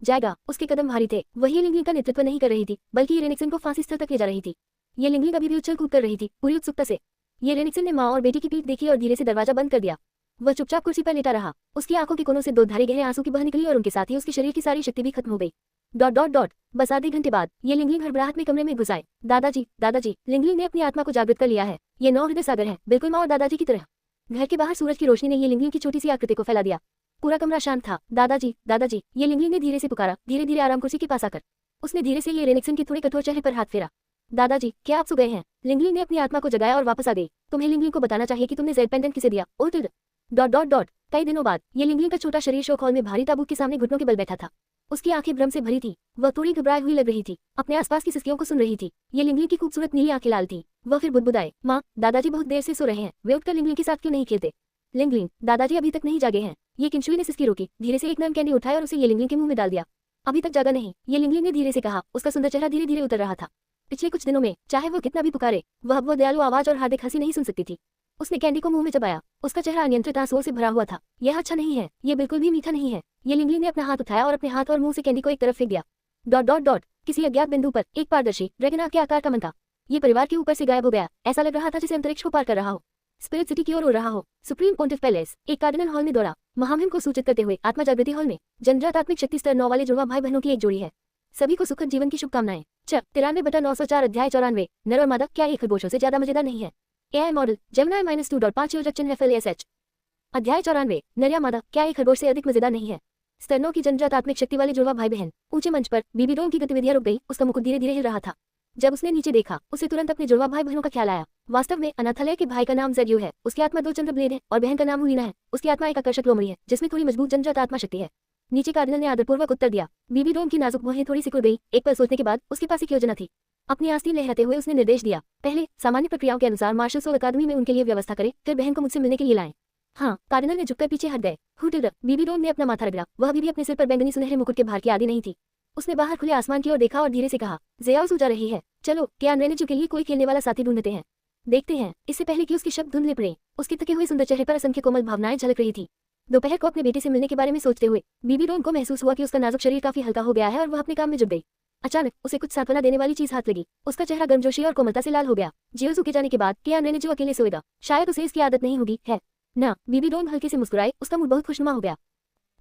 जाएगा। उसके कदम भारी थे। वही लिंगलिंग का नेतृत्व नहीं कर रही थी, बल्कि ये रेनिक्सन को फांसी स्थल तक ले जा रही थी। ये लिंगलिंग अभी भी उछल कूद कर रही थी, पूरी उत्सुकता से। ये रेनिक्सन ने माँ और बेटी की पीठ देखी और धीरे से दरवाजा बंद कर दिया। वह चुपचाप कुर्सी पर लेटा रहा। उसकी आंखों के कोनों से दो धारे गहरे आंसू की बह निकली और उनके साथ ही उसके शरीर की सारी शक्ति भी खत्म हो गई। Dot dot dot. बस आधे घंटे बाद ये लिंगलिंग हड़बड़ाहट में कमरे में घुस आए। दादाजी, दादाजी। लिंगलिंग ने अपनी आत्मा को जागृत कर लिया है। ये 9 हृदय सागर है, बिल्कुल माँ और दादाजी की तरह। घर के बाहर सूरज की रोशनी ने ये लिंगलिंग की छोटी सी आकृति को फैला दिया। पूरा कमरा शांत था। दादाजी, दादाजी। ये लिंगलिंग ने धीरे से पुकारा, धीरे धीरे आराम कुर्सी के पास आकर। उसने धीरे से ये रेनिक्सन के थोड़े कठोर चेहरे पर हाथ फेरा। दादाजी, क्या आप सो गए हैं? लिंगलिंग ने अपनी आत्मा को जगाया और वापस आ गई। तुम्हें लिंगलिंग को बताना चाहिए कि तुमने जेड पेंडेंट किसे दिया। Old dot dot dot. कई दिनों बाद ये लिंगलिंग का छोटा शरीर शोक हॉल में भारी ताबूत के सामने घुटनों के बल बैठा था। उसकी आंखें भ्रम से भरी थी। वह थोड़ी घबराई हुई लग रही थी, अपने आसपास की सिसकियों को सुन रही थी। ये लिंगलिंग की खूबसूरत नीली आंखें लाल थी। वह फिर बुदबुदाए, माँ, दादाजी बहुत देर से सो रहे हैं, वे उठकर लिंगलिंग के साथ क्यों नहीं खेलते? लिंगलिंग, दादाजी अभी तक नहीं जागे हैं। ये किंशुई ने सिसकी रोकी, धीरे से एक नरम कैंडी उठाया और उसे ये लिंगलिंग के मुंह में डाल दिया। अभी तक जागा नहीं, ये लिंगलिंग ने धीरे से कहा। उसका सुंदर चेहरा धीरे धीरे उतर रहा था। पिछले कुछ दिनों में चाहे वो कितना भी पुकारे, वह अब वो दयालु आवाज और हार्दिक हंसी नहीं सुन सकती थी। उसने कैंडी को मुंह में चबाया। उसका चेहरा अनियंत्रित आंसुओं से भरा हुआ था। यह अच्छा नहीं है, ये बिल्कुल भी मीठा नहीं है। ये लिंगलिंग ने अपना हाथ उठाया और अपने हाथ और मुंह से कैंडी को एक तरफ फेंक दिया। Dot dot dot. किसी अज्ञात बिंदु पर एक पारदर्शी ड्रैगन के आकार का मन था। ये परिवार के ऊपर से गायब हो गया। ऐसा लग रहा था जैसे अंतरिक्ष को पार कर रहा हो, स्पिरिट सिटी की ओर उड़ रहा हो। सुप्रीम पोंटिफ पैलेस एक कार्डिनल हॉल में दौड़ा। महामहिम को सूचित करते हुए आत्मा जागृति हॉल में जनजात आत्मिक शक्ति स्तर 9 वाले जुड़वा भाई बहनों की एक जोड़ी है। सभी को सुखद जीवन की शुभकामनाएं। 93/904 अध्याय 94। नर और मादा, क्या ये खरगोशों से ज्यादा मजेदार नहीं है? एआई मॉडल जेमिनी -2.5 योजक FLASH। अध्याय 94। नर या मादा, क्या ये खरगोश से अधिक मजेदार नहीं है? स्तर 9 की जनजात आत्मिक शक्ति वाले जुड़वा भाई बहन। ऊंचे मंच पर बीबी डोम की गतिविधियां रुक गई। उसका मुकुट धीरे धीरे हिल रहा था। जब उसने नीचे देखा, उसे तुरंत अपने जुड़वा भाई बहनों का ख्याल आया। वास्तव में अनाथालय के भाई का नाम जेड्यू है, उसकी आत्मा 2 चंद्र ब्लेड है, और बहन का नाम हुलीना है। उसकी आत्मा एक आकर्षक लोमड़ी है, जिसमें थोड़ी मजबूत जनजात आत्मा शक्ति है। नीचे कार्डिनल ने आदरपूर्वक उत्तर दिया। बीबी डोम की नाजुक भौहें थोड़ी सिकुड़ गई। एक पल सोचने के बाद उसके पास एक योजना थी। अपनी आस्तीन लहराते हुए उसने निर्देश दिया, पहले सामान्य प्रक्रियाओं के अनुसार मार्शल सो अकादमी में उनके लिए व्यवस्था करें, फिर बहन को मुझसे मिलने के लिए लाएं। हाँ। कार्डिनल ने झुककर पीछे हट गए। हुटिल। बीबी डोम ने अपना माथा रगड़ा। वह अभी भी अपने सिर पर बैंगनी सुनहरे मुकुट के भार की आदी नहीं थी। उसने बाहर खुले आसमान की ओर देखा और धीरे से कहा, ज़ियाओ सो जा रही है, चलो क्या रेनिजू के लिए कोई खेलने वाला साथी ढूंढते हैं। देखते हैं। इससे पहले कि उसके शब्द धुंधले पड़े, उसके थके हुए सुंदर चेहरे पर असंख्य कोमल भावनाएं झलक रही थी। दोपहर को अपने बेटे से मिलने के बारे में सोचते हुए बीबी डोम को महसूस हुआ कि उसका नाजुक शरीर काफी हल्का हो गया है और वह अपने काम में जुट गई। अचानक उसे कुछ सांत्वना देने वाली चीज हाथ लगी। उसका चेहरा गर्मजोशी और कोमलता से लाल हो गया। जियोजू के जाने के बाद क्या रेनिजू अकेले सोएगा? शायद उसे इसकी आदत नहीं होगी, है ना? बीबी डोम हल्के से मुस्कुराए। उसका मूड बहुत खुशनुमा हो गया।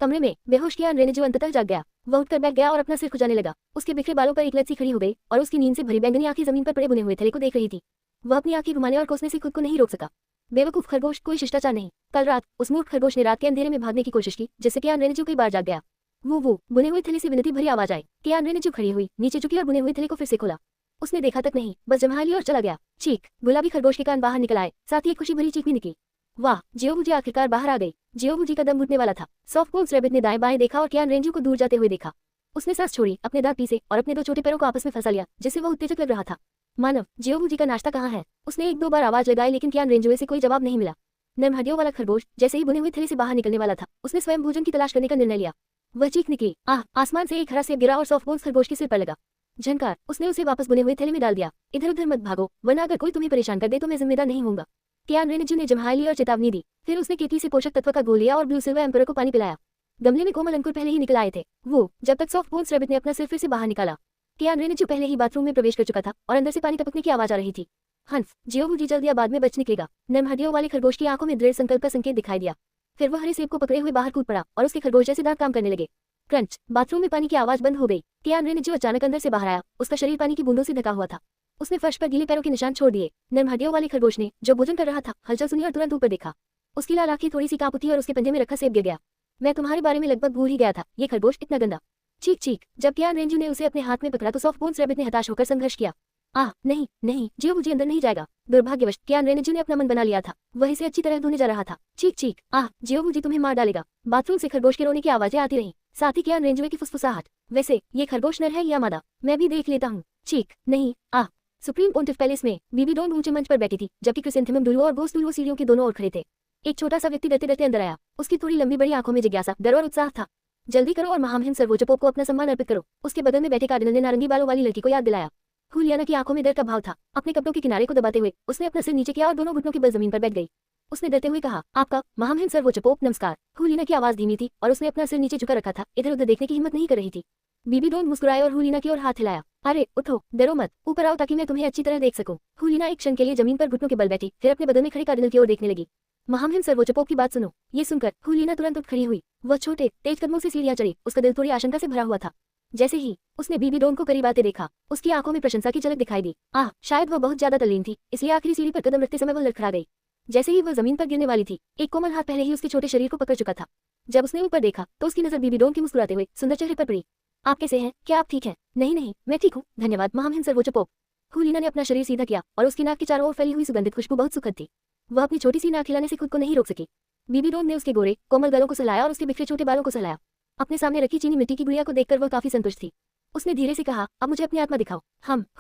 कमरे में बेहोश किया रेनिजू अंततः जाग गया। वह उठकर बैठ गया और अपना सिर खुजाने लगा। उसके बिखरे बालों पर एक लत सी खड़ी हो गई और उसकी नींद से भरी बैंगनी आंखें जमीन पर पड़े बुने हुए थैले को देख रही थी। वह अपनी आंखें घुमाने और कोसने से खुद को नहीं रोक सका। बेवकूफ खरगोश, कोई शिष्टाचार नहीं। कल रात उस मूर्ख खरगोश ने रात के अंधेरे में भागने की कोशिश की, जिससे कि रेनिजू कई बार जाग गया। वो बुने हुए थैले से विनती भरी आवाज आई। कि रेनिजू खड़ी हुई, नीचे झुकी और बुने हुए थैले को फिर से खोला। उसने देखा तक नहीं, बस जमा ली और चला गया। चीख। गुलाबी खरगोश के कान बाहर निकल आए, साथ ही एक खुशी भरी चीख भी निकली। वाह, जियोबू जी आखिरकार बाहर आ गई। जियोबू जी का दम घुटने वाला था। सॉफ्टबोन्स रैबिट ने दाएं बाएं देखा और कियान रेंजू को दूर जाते हुए देखा। उसने सांस छोड़ी, अपने दांत पीसे और अपने 2 छोटे पैरों को आपस में फंसा लिया, जिससे वह उत्तेजक लग रहा था। मानव, जियोबू जी का नाश्ता कहाँ है? उसने 1-2 बार आवाज लगाई, लेकिन कियान रेंजुए से कोई जवाब नहीं मिला। नर्म हड्डियों वाला खरगोश जैसे ही बुने हुए थैले से बाहर निकलने वाला था, उसने स्वयं भोजन की तलाश करने का निर्णय लिया। वह चीख निकली, आह! आसमान से एक हरा सेब गिरा और सॉफ्टबोन्स खरगोश के सिर पर लगा। झनकार। उसने उसे वापस बुने हुए थैले में डाल दिया। इधर उधर मत भागो, वरना अगर कोई तुम्हें परेशान कर दे तो मैं जिम्मेदार नहीं होऊंगा। कियान रेनिजू ने जम्हाई ली और चेतावनी दी। फिर उसने केतली से पोषक तत्व का घोल लिया और ब्लू सिल्वर एम्पर को पानी पिलाया। गमले में कोमल अंकुर पहले ही निकल आए थे। वो जब तक सॉफ्टबोन्स रैबिट ने अपना सिर फिर से बाहर निकाला। कियान रेनिजू पहले ही बाथरूम में प्रवेश कर चुका था और अंदर से पानी टपकने की आवाज आ रही थी। हंस, जियोबू जी जल्द या बाद में बच निकलेगा। नर्म हड्डियों वाले खरगोश की आंखों में दृढ़ संकल्प का संकेत दिखाई दिया। फिर वह हरे सेब को पकड़े हुए बाहर कूद पड़ा और उसके खरगोश जैसे दांत काम करने लगे। क्रंच, बाथरूम में पानी की आवाज बंद हो गई। कियान रेनजू अचानक अंदर से बाहर आया। उसका शरीर पानी की बूंदों से ढका हुआ था। उसने फर्श पर गीले पैरों के निशान छोड़ दिए। नर्म हड्डियों वाले खरगोश ने, जो भोजन कर रहा था, हलचल सुनी और तुरंत ऊपर देखा। उसकी लाल आंखें थोड़ी सी कांप उठी और उसके पंजे में रखा सेब गिर गया। मैं तुम्हारे बारे में लगभग भूल ही गया था, ये खरगोश इतना गंदा। चीख चीख। जब कियान रेंजू ने उसे अपने हाथ में पकड़ा तो सॉफ्ट बोन्स रैबिट ने हताश होकर संघर्ष किया। आह नहीं नहीं, जियो मुझे अंदर नहीं जाएगा। दुर्भाग्यवश कियान रेंजू ने अपना मन बना लिया था। वह इसे अच्छी तरह धोने जा रहा था। चीख चीख। आह जियो मुझे तुम्हें मार डालेगा। बाथरूम से खरगोश के रोने की आवाजें आती रहीं, साथ ही कियान रेंजुए की फुसफुसाहट। वैसे ये खरगोश नर है या मादा, मैं भी देख लेता हूँ। चीख नहीं। आह। सुप्रीम पोंटिफ पैलेस में बीबी डोन ऊंचे मंच पर बैठी थी, जबकि क्रिसेंथेमम डुलुओ और गोस्ट डुलुओ सीढ़ियों के दोनों ओर खड़े थे। एक छोटा सा व्यक्ति डरते डरते अंदर आया। उसकी थोड़ी लंबी बड़ी आंखों में जिज्ञासा, डर और उत्साह था। जल्दी करो और महामहिम सर्वोच्च पोप को अपना सम्मान अर्पित करो। उसके बगल में बैठे कार्डिनल ने नारंगी बालों वाली लड़की को याद दिलाया। हुलियाना की आंखों में डर का भाव था। अपने कपड़ों के किनारे को दबाते हुए उसने अपना सिर नीचे किया और दोनों घुटनों के बल जमीन पर बैठ गई। उसने डरते हुए कहा, आपका महामहिम सर्वोच्च पोप नमस्कार। हुलियाना की आवाज धीमी थी और उसने अपना सिर नीचे झुका रखा था, इधर उधर देखने की हिम्मत नहीं कर रही थी। बीबी डोन मुस्कुराए और हुलियाना की ओर हाथ हिलाया। अरे उठो, डरो मत, ऊपर आओ ताकि मैं तुम्हें अच्छी तरह देख सकूं। हुलियाना एक क्षण के लिए जमीन पर घुटनों के बल बैठी, फिर अपने बगल में खड़े कार्डिनल की ओर देखने लगी। महामहिम सर्वोच्च पोप की बात सुनो। ये सुनकर हुलियाना तुरंत उठ खड़ी हुई। वह छोटे तेज कदमों से सीढ़ियां चढ़ी। उसका दिल थोड़ी आशंका से भरा हुआ था। जैसे ही उसने बीबी डोन को करीब आते देखा, उसकी आंखों में प्रशंसा की झलक दिखाई दी। आह, शायद वह बहुत ज्यादा तल्लीन थी, इसलिए आखिरी सीढ़ी पर कदम रखते समय वह लड़खड़ा गई। जैसे ही वह जमीन पर गिरने वाली थी, एक कोमल हाथ पहले ही उसके छोटे शरीर को पकड़ चुका था। जब उसने ऊपर देखा तो उसकी नजर बीबी डोन के मुस्कुराते हुए सुंदर चेहरे पर पड़ी। आप कैसे हैं? क्या आप ठीक हैं? नहीं नहीं, मैं ठीक हूँ, धन्यवाद महामहिम सर्वोच्च पोप। हुलियाना ने अपना शरीर सीधा किया और उसकी नाक की चारों ओर फैली हुई सुगंधित खुशबू बहुत सुखद थी। वह अपनी छोटी सी नाक हिलाने से खुद को नहीं रोक सकी। बीबी डोन ने उसके गोरे कोमल गलों को सहलाया और उसके बिखरे छोटे बालों को सहलाया। अपने सामने रखी चीनी मिट्टी की गुड़िया को देखकर वह काफी संतुष्ट थी। उसने धीरे से कहा, अब मुझे अपनी आत्मा दिखाओ।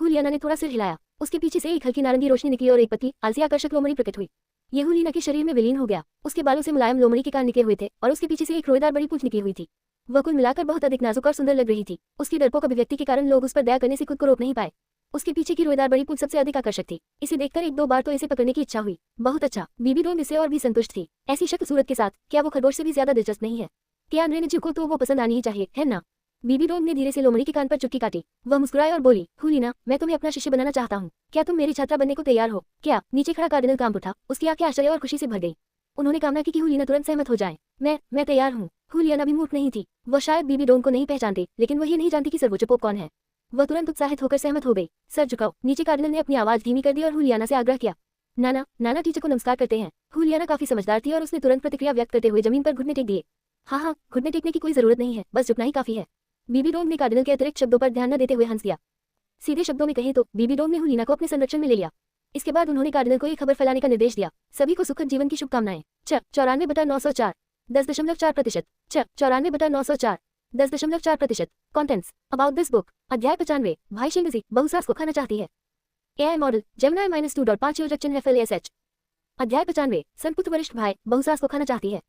हुलियाना ने थोड़ा सिर हिलाया। उसके पीछे से एक हल्की नारंगी रोशनी निकली और एक पतली आलसी आकर्षक लोमड़ी प्रकट हुई। ये हुलियाना के शरीर में विलीन हो गया। उसके बालों से मुलायम लोमड़ी के कान निकले हुए थे और उसके पीछे से एक रोएदार बड़ी पूंछ निकली हुई थी। वह कुल मिलाकर बहुत अधिक नाजुक और सुंदर लग रही थी। उसकी डरपोक अभिव्यक्ति के कारण लोग उस पर दया करने से खुद को रोक नहीं पाए। उसके पीछे की रोएदार बड़ी पूंछ सबसे अधिक आकर्षक थी। इसे देखकर एक दो बार तो इसे पकड़ने की इच्छा हुई। बहुत अच्छा, बीबी डोन इससे और भी संतुष्ट थी। ऐसी शक्ल सूरत के साथ क्या वो खरगोश से भी ज्यादा दिलचस्प नहीं है? कियान रेंजू को तो वो पसंद आनी ही चाहिए, है ना? बीबी डोन ने धीरे से लोमड़ी के कान पर चुटकी काटी। वह मुस्कुराए और बोली, हुलियाना, मैं तुम्हें अपना शिष्य बनाना चाहता हूँ। क्या तुम मेरी छात्रा बनने को तैयार हो? क्या? नीचे खड़ा कार्डिनल कांप उठा। उसकी आंखें आश्चर्य और खुशी से भर गई। उन्होंने कामना की कि हुलियाना तुरंत सहमत हो जाए। मैं तैयार हूँ। हुलियाना भी मूर्ख नहीं थी। वह शायद बीबी डोन को नहीं पहचानती, लेकिन वह ये नहीं जानती कि सर्वोच्च पोप कौन है। वह तुरंत उत्साहित होकर सहमत हो गई। सर झुकाओ। नीचे कार्डिनल ने अपनी आवाज धीमी कर दी और हुलियाना से आग्रह किया, नाना टीचर को नमस्कार करते हैं। हुलियाना काफी समझदार थी और उसने तुरंत प्रतिक्रिया व्यक्त करते हुए जमीन पर घुटने टेक दिए। हाँ, घुटने टेकने की कोई जरूरत नहीं है, बस झुकना ही काफी है। बीबी डोन ने कार्डिनल के अतिरिक्त शब्दों पर ध्यान न देते हुए हंस दिया। सीधे शब्दों में कहें तो बीबी डोन ने हुलियाना को अपने संरक्षण में ले लिया। इसके बाद उन्होंने कार्डिनल को एक खबर फैलाने का निर्देश दिया। सभी को सुखद जीवन की शुभकामनाएं। 94/904 10.4%। 94/904 10.4%। Contents about this book. अध्याय 95। भाई शिंगजी बहुसास को खाना चाहती है। एआई मॉडल जेमिनी -2.5 योजक FLASH। अध्याय 95। संपुत्र वरिष्ठ भाई बहुसास को खाना चाहती है।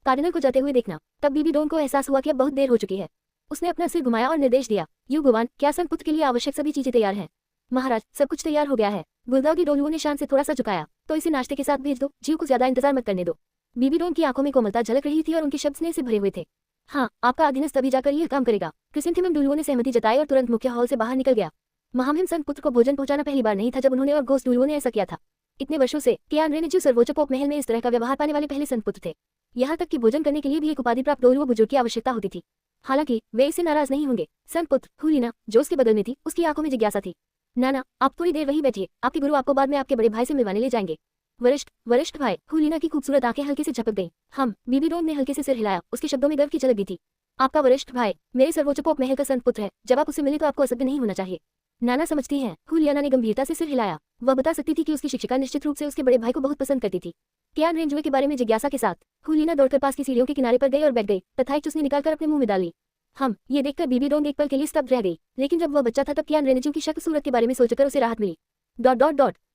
कार्डिनल को जाते हुए देखना। तब बीबी डोन को एहसास हुआ कि अब बहुत देर हो चुकी है। उसने अपना सिर घुमाया और निर्देश दिया, युगवान, क्या संपुत्र के लिए आवश्यक सभी चीजें तैयार हैं? महाराज, सब कुछ तैयार हो गया है। गुलदाउदी डोलुओं ने शान से थोड़ा सा झुकाया। तो इसे नाश्ते के साथ भेज दो, जीव को ज्यादा इंतजार मत करने दो। बीबी डोन की आंखों में कोमलता झलक रही थी और उनके शब्द स्नेह से भरे हुए थे। हाँ, आपका अधीनस्थ तभी जाकर यह काम करेगा। क्रिसेंथेमम डुलुओं ने सहमति जताई और तुरंत मुख्य हॉल से बाहर निकल गया। महामहिम संपुत्र को भोजन पहुंचाना पहली बार नहीं था जब उन्होंने और गोस्ट डुलुओं ने ऐसा किया था। इतने वर्षों से कियान रेंजू सर्वोच्च पोप महल में इस तरह का व्यवहार पाने वाले पहले संपुत्र थे। यहाँ तक कि भोजन करने के लिए भी एक उपाधि प्राप्त डोलुओ बुजुर्ग की आवश्यकता होती थी। हालांकि वे इससे नाराज नहीं होंगे। संपुत्र हुलियाना, जो उसके बगल में थी, उसकी आंखों में जिज्ञासा थी। नाना, आप थोड़ी देर वहीं बैठिए, आपके गुरु आपको बाद में आपके बड़े भाई से मिलवाने ले जाएंगे। वरिष्ठ भाई। हुलियाना की खूबसूरत आंखें हल्के से झपक गईं। बीबी डोन ने हल्के से सिर हिलाया। उसके शब्दों में गर्व की झलक दी थी। आपका वरिष्ठ भाई मेरे सर्वोच्च पोप महल का संत पुत्र है। जब आप उसे मिले तो आपको असभ्य नहीं होना चाहिए। नाना समझती हैं। हुलियाना ने गंभीरता से सिर हिलाया। वह बता सकती थी कि उसकी शिक्षिका निश्चित रूप से उसके बड़े भाई को बहुत पसंद करती थी। कियान रेंजुए के बारे में जिज्ञासा के साथ हुलियाना दौड़कर पास की सीढ़ियों के किनारे पर गई और बैठ गई तथा एक चुस्नी निकालकर अपने मुंह में डाल ली। ये देखकर बीबी डोन एक पल के लिए स्तब्ध रह गई। लेकिन जब वह बच्चा था तब कियान रेंजू की शक्ल सूरत के बारे में सोचकर उसे राहत मिली। ...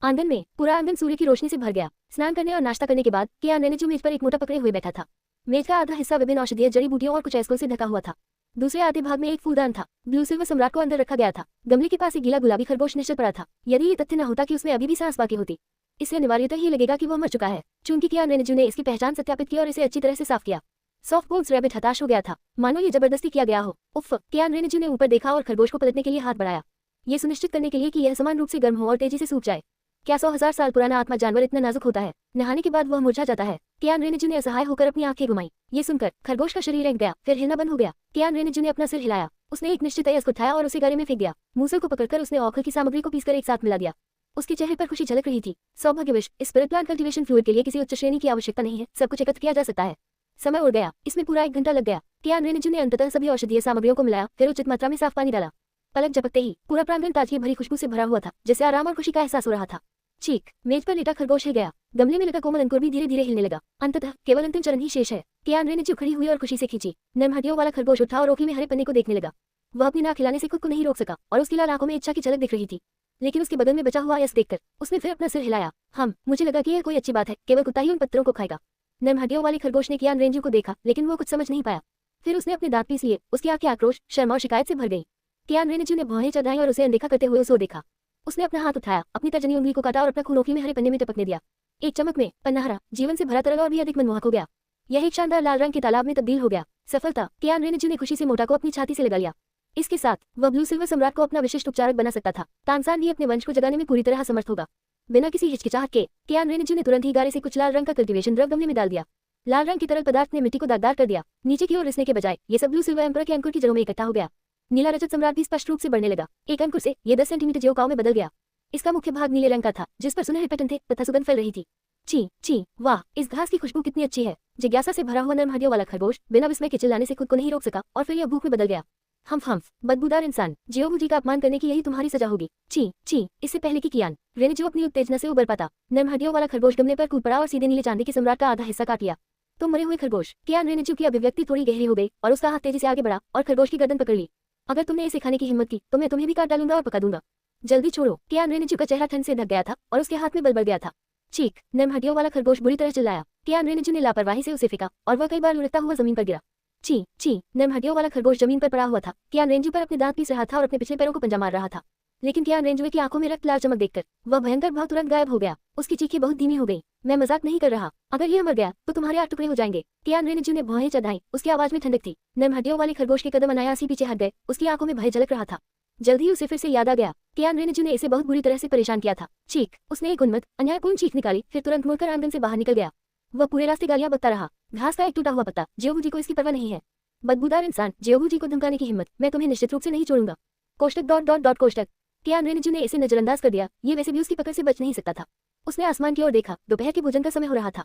आंगन में पूरा आंगन सूर्य की रोशनी से भर गया। स्नान करने और नाश्ता करने के बाद कियान रेंजू मेज पर एक मोटा पकड़े हुए बैठा था। मेज का आधा हिस्सा विभिन्न औषधीय जड़ी बूटियों और कुछ ऐस्कों से ढका हुआ था। दूसरे आधे भाग में एक फूलदान था। ब्लू सिल्वर सम्राट को अंदर रखा गया था। गमले के पास एक गीला गुलाबी खरगोश निश्चल पड़ा था। यदि ये तथ्य न होता कि उसमें अभी भी सांस बाकी होती, इससे अनिवार्यतः ही लगेगा कि वह मर चुका है। चूंकि कियान रेंजू ने इसकी पहचान सत्यापित की और इसे अच्छी तरह से साफ किया। सॉफ्ट बोन्स रैबिट हताश हो गया था, मानो ये जबरदस्ती किया गया हो। उफ! कियान रेंजू ने ऊपर देखा और खरगोश को पलटने के लिए हाथ बढ़ाया, ये सुनिश्चित करने के लिए कि यह समान रूप से गर्म हो और तेजी से सूख जाए। क्या 100,000 साल पुराना आत्मा जानवर इतना नाजुक होता है? नहाने के बाद वह मुरझा जाता है। कियान रेनेजू ने असहाय होकर अपनी आंखें घुमाई। ये सुनकर खरगोश का शरीर रेंग गया, फिर हिलना बंद हो गया। कियान रेनेजू ने अपना सिर हिलाया। उसने एक निश्चित अयस्क उठाया और उसे गारे में फेंक दिया। मूसल को पकड़कर उसने औखल की सामग्री को पीसकर एक साथ मिला दिया। उसके चेहरे पर खुशी झलक रही थी। सौभाग्यवश इस स्पिरिट प्लांट कल्टीवेशन फ्लूइड के लिए किसी उच्च श्रेणी की आवश्यकता नहीं है, सब कुछ एकत्र किया जा सकता है। समय उड़ गया, इसमें पूरा 1 घंटा लग गया। कियान रेनेजू ने अंततः सभी औषधीय सामग्रियों को मिलाया, फिर उचित मात्रा में साफ पानी डाला। पलक झपकते ही पूरा प्रांगण ताजगी भरी खुशबू से भरा हुआ था, जिससे आराम और खुशी का एहसास हो रहा था। चीख! मेज पर लेटा खरगोश हिल गया। गमले में लगा कोमल अंकुर भी धीरे धीरे हिलने लगा। अंततः केवल अंतिम चरण ही शेष है। कियान रेनेजू खड़ी हुई और खुशी से खींची। नर्म हड्डियों वाला खरगोश उठा और ओखली में हरे पन्ने को देखने लगा। वह अपनी नाक हिलाने से खुद को नहीं रोक सका और उसकी लाल आंखों में इच्छा की झलक दिख रही थी। लेकिन उसके बदन में बचा हुआ यश देखकर उसने फिर अपना सिर हिलाया। मुझे लगा कि यह कोई अच्छी बात है, केवल कुत्ता ही उन पत्थरों को खाएगा। नर्म हड्डियों वाले खरगोश ने कियान रेनेजू को देखा, लेकिन वो कुछ समझ नहीं पाया। फिर उसने अपने दांत पीस लिए। उसकी आंखें आक्रोश, शर्म और शिकायत से भर गई। कियान रेनेजू ने भौहें चढ़ाई और उसे अनदेखा करते हुए उसे देखा। उसने अपना हाथ उठाया, अपनी तर्जनी उंगली को काटा और अपना खून ओखली में हरे पन्ने में टपकने दिया। एक चमक में पन्नाहरा जीवन से भरा तरल और भी अधिक मनमोहक हो गया। यह एक शानदार लाल रंग के तालाब में तब्दील हो गया। सफलता! कियान रेनेजू ने खुशी से मोटा को अपनी छाती से लगा लिया। इसके साथ वह ब्लू सिल्वर सम्राट को अपना विशिष्ट उपचारक बना सकता था। तानसान भी अपने वंश को जगाने में पूरी तरह समर्थ होगा। बिना किसी हिचकिचाहट के कियान रेनेजू ने तुरंत ही गारे से कुछ लाल रंग का कल्टीवेशन द्रव गमले में डाल दिया। लाल रंग की तरल पदार्थ ने मिट्टी को दागदार कर दिया। नीचे की ओर रिसने के बजाय ये सब ब्लू सिल्वर एम्पर के अंकुर की जड़ों में इकट्ठा हो गया। नीला रजत सम्राट भी स्पष्ट रूप से बढ़ने लगा। एक अंकुर से ये 10 सेंटीमीटर ज्योकाओं में बदल गया। इसका मुख्य भाग नीले रंग का था, जिस पर सुनहरे पैटर्न थे तथा सुगंध फैल रही थी। ची, वाह, इस घास की खुशबू कितनी अच्छी है। जिज्ञासा से भरा हुआ नर्म हड्डियों वाला खरगोश बिना विस्मय के चिल्लाने से खुद को नहीं रोक सका और फिर यह भूख में बदल गया। हम्फ, बदबूदार इंसान, जियोबू जी का अपमान करने की यही तुम्हारी सजा होगी। ची, इससे पहले कि कियान रेनेजू अपनी उत्तेजना से उबर पाता, नर्म हड्डियों वाला खरगोश गमले पर कूद पड़ा और सीधे नीले चांदी के सम्राट का आधा हिस्सा काट लिया। तुम मरे हुए खरगोश! कियान रेनेजू की अभिव्यक्ति थोड़ी गहरी हो गई और उसका हाथ तेजी से आगे बढ़ा और खरगोश की गर्दन पकड़ ली। अगर तुमने इसे खाने की हिम्मत की तो मैं तुम्हें भी काट डालूंगा और पका दूंगा। जल्दी छोड़ो! कियान रेनेजू का चेहरा ठंड से ढक गया था और उसके हाथ में बल बढ़ गया था। चीख! नर्म हड्डियों वाला खरगोश बुरी तरह चिल्लाया। कियान रेनेजू ने लापरवाही से उसे फेंका और वह कई बार लुढ़कता हुआ जमीन पर गिरा। ची, नर्म हड्डियों वाला खरगोश जमीन पर पड़ा हुआ था। कियान रेनेजू पर अपने दांत पीस रहा था और अपने पिछले पैरों को पंजा मार रहा था। लेकिन कियान रेनेजू की आंखों में रक्त लाल चमक देखकर वह भयंकर भाव तुरंत गायब हो गया। उसकी चीखें बहुत धीमी हो गई। मैं मजाक नहीं कर रहा, अगर यह मर गया तो तुम्हारे 8 टुकड़े हो जाएंगे। कियान रेनेजू ने भौहें चढ़ाई। उसकी आवाज में ठंडक थी। नर्म हड्डियों वाले खरगोश के कदम अनायास ही पीछे हट गए। उसकी आंखों में भय झलक रहा था। जल्द ही उसे फिर से याद आ गया, कियान रेनेजू ने इसे बहुत बुरी तरह से परेशान किया था। चीख! उसने एक उन्मत्त अन्यायपूर्ण चीख निकाली, फिर तुरंत मुड़कर आंगन से बाहर निकल गया। वह पूरे रास्ते गालियां बकता रहा। घास का एक टूटा हुआ पत्ता, जियोबू जी को इसकी परवाह नहीं है। बदबूदार इंसान, जियोबू जी को धमकाने की हिम्मत, मैं तुम्हें निश्चित रूप से नहीं छोड़ूंगा। कोष्टक। कियान रेनेजू ने इसे नजरअंदाज कर दिया। ये वैसे भी उसकी पकड़ से बच नहीं सकता था। उसने आसमान की ओर देखा। दोपहर के भोजन का समय हो रहा था।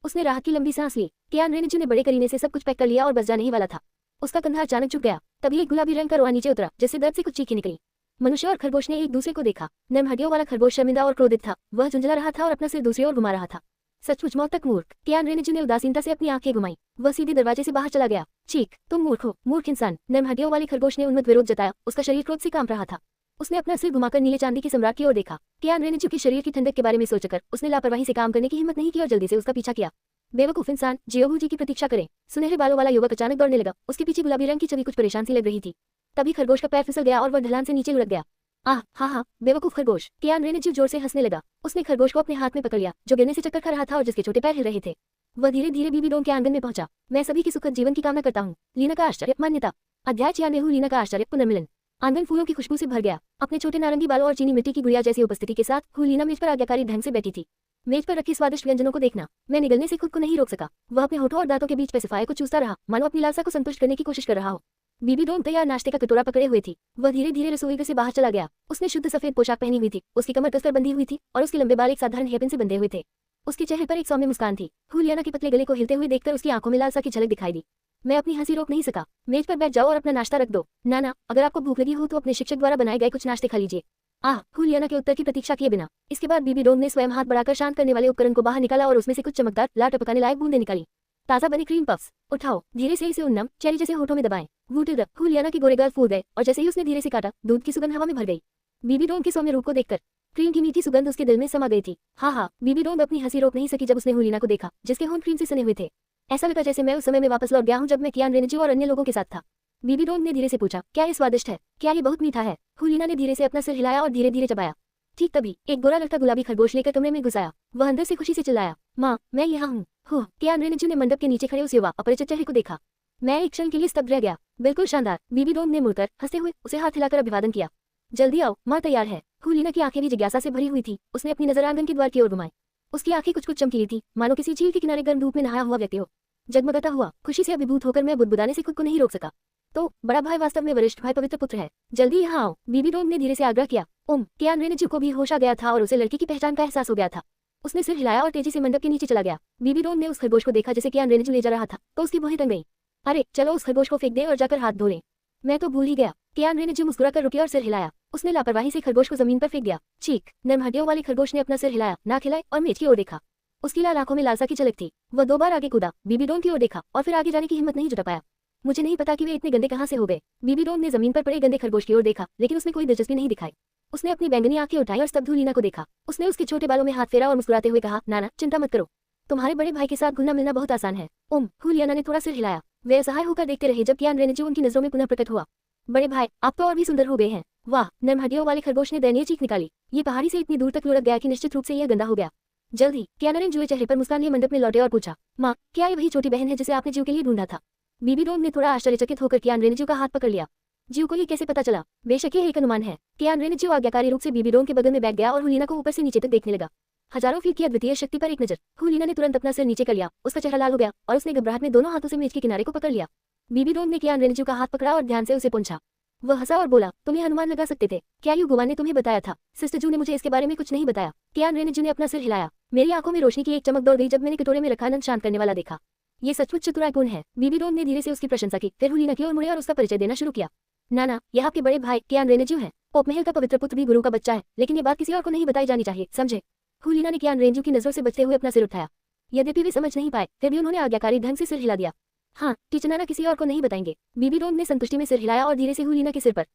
उसने राहत की लंबी सांस ली। कियान रेनेजू ने बड़े करीने से सब कुछ पैक कर लिया और बस जाने ही वाला था। उसका कंधा अचानक झुक गया। तभी एक गुलाबी रंग का रोआ नीचे उतरा, जिससे दर्द से कुछ चीखें निकली। मनुष्य और खरगोश ने एक दूसरे को देखा। नर्म हड्डियों वाला खरगोश शर्मिंदा और क्रोधित था। वह झुंझला रहा था और अपना सिर दूसरी ओर घुमा रहा था। सचमुच मौत तक मूर्ख! कियान रेनेजू ने उदासीनता से अपनी आंखें घुमाई। वह सीधे दरवाजे से बाहर चला गया। चीख! तुम मूर्ख हो, मूर्ख इंसान! नर्म हड्डियों वाले खरगोश ने उन्मत्त विरोध जताया। उसका शरीर क्रोध से कांप रहा था। उसने अपना सिर घुमाकर नीले चांदी के सम्राट की ओर देखा। कियान रेनेजू के शरीर की ठंडक के बारे में सोचकर उसने लापरवाही से काम करने की हिम्मत नहीं की और जल्दी से उसका पीछा किया। बेवकूफ इंसान, जियोबू जी की प्रतीक्षा करें। सुनहरे बालों वाला युवक अचानक दौड़ने लगा। उसके पीछे गुलाबी रंग की छवि कुछ परेशान सी लग रही थी। तभी खरगोश का पैर फिसल गया और वह ढलान से नीचे लुढ़क गया। हाँ, बेवकूफ खरगोश! कियान रेनेजू जोर से हंसने लगा। उसने खरगोश को अपने हाथ में पकड़ लिया, जो गिरने से चक्कर खा रहा था और जिसके छोटे पैर हिल रहे थे। वह धीरे धीरे बीबी डोम के आंगन में पहुंचा। मैं सभी की सुखद जीवन की कामना करता हूँ। लीना का आश्चर्य मान्यता। अध्याय 96। लीना का आश्चर्य पुनर्मिलन। आंगन फूलों की खुशबू से भर गया। अपने छोटे नारंगी बालों और चीनी मिट्टी की गुड़िया जैसी उपस्थिति के साथ लीना मेज पर आज्ञाकारी ढंग से बैठी थी। मेज पर रखी स्वादिष्ट व्यंजनों को देखना मैं निगलने से खुद को नहीं रोक सका। वह अपने होठों और दांतों के बीच पेसिफायर को चूसता रहा, मानो अपनी लालसा को संतुष्ट करने की कोशिश कर रहा हो। बीबी डोम तैयार नाश्ते का कटोरा पकड़े हुए थी। वह धीरे धीरे रसोई घर से बाहर चला गया। उसने शुद्ध सफेद पोशाक पहनी हुई थी। उसकी कमर कसकर बंधी हुई थी और उसके लंबे बाल एक साधारण हेयरपिन से बंधे हुए थे। उसके चेहरे पर एक सौम्य मुस्कान थी। लीना के पतले गले को हिलते हुए देखकर उसकी आंखों में लालसा की झलक दिखाई दी। मैं अपनी हंसी रोक नहीं सका। मेज पर बैठ जाओ और अपना नाश्ता रख दो। नाना, अगर आपको भूख लगी हो तो अपने शिक्षक द्वारा बनाए गए कुछ नाश्ते खा लीजिए। लीना के उत्तर की प्रतीक्षा किए बिना इसके बाद बीबी डोम ने स्वयं हाथ बढ़ाकर शांत करने वाले उपकरण को बाहर निकाला और उसमें से कुछ चमकदार लाल टपकाने लायक बूंदें निकाली। ताजा बने क्रीम पफ्स। उठाओ, धीरे से इसे उन्नम चेरी जैसे होठों में दबाएं। लीना के गोरे गाल फूल गए और जैसे ही उसने धीरे से काटा, दूध की सुगंध हवा में भर गई। बीबी डोम के सौम्य रूप को देखकर क्रीम की मीठी सुगंध उसके दिल में समा गई थी। बीबी डोम अपनी हंसी रोक नहीं सकी जब उसने लीना को देखा, जिसके होंठ क्रीम से सने हुए थे। ऐसा लगा जैसे मैं उस समय में वापस लौट गया हूँ जब मैं कियान रेनेजू और अन्य लोगों के साथ था। बीबी डोम ने धीरे से पूछा, क्या ये स्वादिष्ट है? क्या ये बहुत मीठा है? लीना ने धीरे से अपना सिर हिलाया और धीरे धीरे चबाया। ठीक तभी एक गोरा लगता गुलाबी खरगोश लेकर कमरे में घुस आया। वह अंदर से खुशी से चिल्लाया, माँ, मैं यहाँ हूँ। कियान रेनेजू ने मंडप के नीचे खड़े उस युवा अपरिचित चेहरे को देखा। मैं एक क्षण के लिए स्तब्ध रह गया। बिल्कुल शानदार! बीबी डोम ने मुड़कर हंसते हुए उसे हाथ हिलाकर अभिवादन किया। जल्दी आओ, माँ तैयार है। लीना की आंखें भी जिज्ञासा से भरी हुई थी। उसने अपनी नजर आंगन के द्वार की ओर घुमाई। उसकी आंखें कुछ कुछ चमकी रही थी, मानो किसी झील के किनारे गर्म धूप में नहाया हुआ व्यक्ति हो। जगमगाता हुआ खुशी से अभिभूत होकर मैं बुदबुदाने से खुद को नहीं रोक सका। तो बड़ा भाई वास्तव में वरिष्ठ भाई पवित्र पुत्र है, जल्दी यहाँ आओ, बीबी डोंग ने धीरे से आग्रह किया। कियान रेनेजू को भी होश आ गया था और उसे लड़की की पहचान का एहसास हो गया था। उसने सिर हिलाया और तेजी से मंडप के नीचे चला गया। बीबी डोंग ने उस खरगोश को देखा जिसे कियान रेनेजू ले जा रहा था, तो उसकी भौहें तंग गई। अरे चलो उस खरगोश को फेंक दे और जाकर हाथ धो लें। मैं तो भूल ही गया। कियान रेनेजू मुस्कुराकर रुकी और सिर हिलाया। उसने लापरवाही से खरगोश को जमीन पर फेंक दिया। चीख! नर्म हड्डियों वाले खरगोश ने अपना सिर हिलाया, नाक हिलाए और मेज की ओर देखा। उसकी लाल आंखों में लालसा की झलक थी। वह 2 बार आगे कूदा, बीबी डोंग की ओर देखा और फिर आगे जाने की हिम्मत नहीं जुटा पाया। मुझे नहीं पता कि वे इतने गंदे कहाँ से हो गए। बीबी डोंग ने जमीन पर पड़े गंदे खरगोश की ओर देखा, लेकिन उसमें कोई दिलचस्पी नहीं दिखाई। उसने अपनी बैंगनी आंखें उठाई और स्तब्ध लीना को देखा। उसने उसके छोटे बालों में हाथ फेरा और मुस्कुराते हुए कहा, नाना चिंता मत करो, तुम्हारे बड़े भाई के साथ घुलना मिलना बहुत आसान है। हुलियाना ने थोड़ा सिर हिलाया। वे असहाय होकर देखते रहे जब कियान रेनेजू उनकी नजरों में पुनः प्रकट हुआ। बड़े भाई, आप तो और भी सुंदर हो गए हैं। वाह! नर्म हड्डियों वाले खरगोश ने दयनीय चीख निकाली। ये पहाड़ी से इतनी दूर तक लुढ़क गया कि निश्चित रूप से यह गंदा हो गया। जल्द ही कियान रेनेजू चेहरे पर मुस्कान लिए मंडप में लौटे और पूछा, माँ क्या ये वही छोटी बहन है जिसे आपने जीव के लिए ढूंढा था? बीबी डोंग ने थोड़ा आश्चर्यचकित होकर कियान रेनेजू का हाथ पकड़ लिया। जीव को ये कैसे पता चला? बेशक यह एक अनुमान है। कियान रेनेजू आज्ञाकारी रूप से बीबी डोंग के बगल में बैठ गया और हुलिना को ऊपर से नीचे तक देखने लगा। हजारों फीट की अद्वितीय शक्ति पर एक नजर। हुलिना ने तुरंत अपना सिर नीचे कर लिया। उसका चेहरा लाल हो गया और उसने घबराहट में दोनों हाथों से मेज के किनारे को पकड़ लिया। बीबी डोंग ने कियान रेनेजू का हाथ पकड़ा और ध्यान से उसे पूछा। वह हंसा और बोला, तुम यह अनुमान लगा सकते थे? क्या युगुआ ने तुम्हें बताया था? सिस्टर जू ने मुझे इसके बारे में कुछ नहीं बताया। कियान रेनेजू ने अपना सिर हिलाया। मेरी आंखों में रोशनी की एक चमक दौड़ गई जब मैंने कटोरे में रखा आनंद शांत करने वाला देखा। ये सचमुच चतुराईपूर्ण है। बीबी डोंग ने धीरे से उसकी प्रशंसा की, फिर हुलिना की ओर मुड़े और उसका परिचय देना शुरू किया। नाना, यह आपके बड़े भाई कियान रेनेजू हैं। पोपमहल का पवित्र पुत्र भी गुरु का बच्चा है, लेकिन ये बात किसी और को नहीं बताई जानी चाहिए, समझे? हुलिना ने कियान रेनेजू की नजरों से बचते हुए अपना सिर उठाया। यद्यपि वे समझ नहीं पाए, फिर भी उन्होंने आज्ञाकारी ढंग से सिर हिला दिया। हाँ, टीचर नाना किसी और को नहीं बताएंगे। बीबी डोंग ने संतुष्टि में सिर हिलाया और धीरे से हुलिना के सिर पर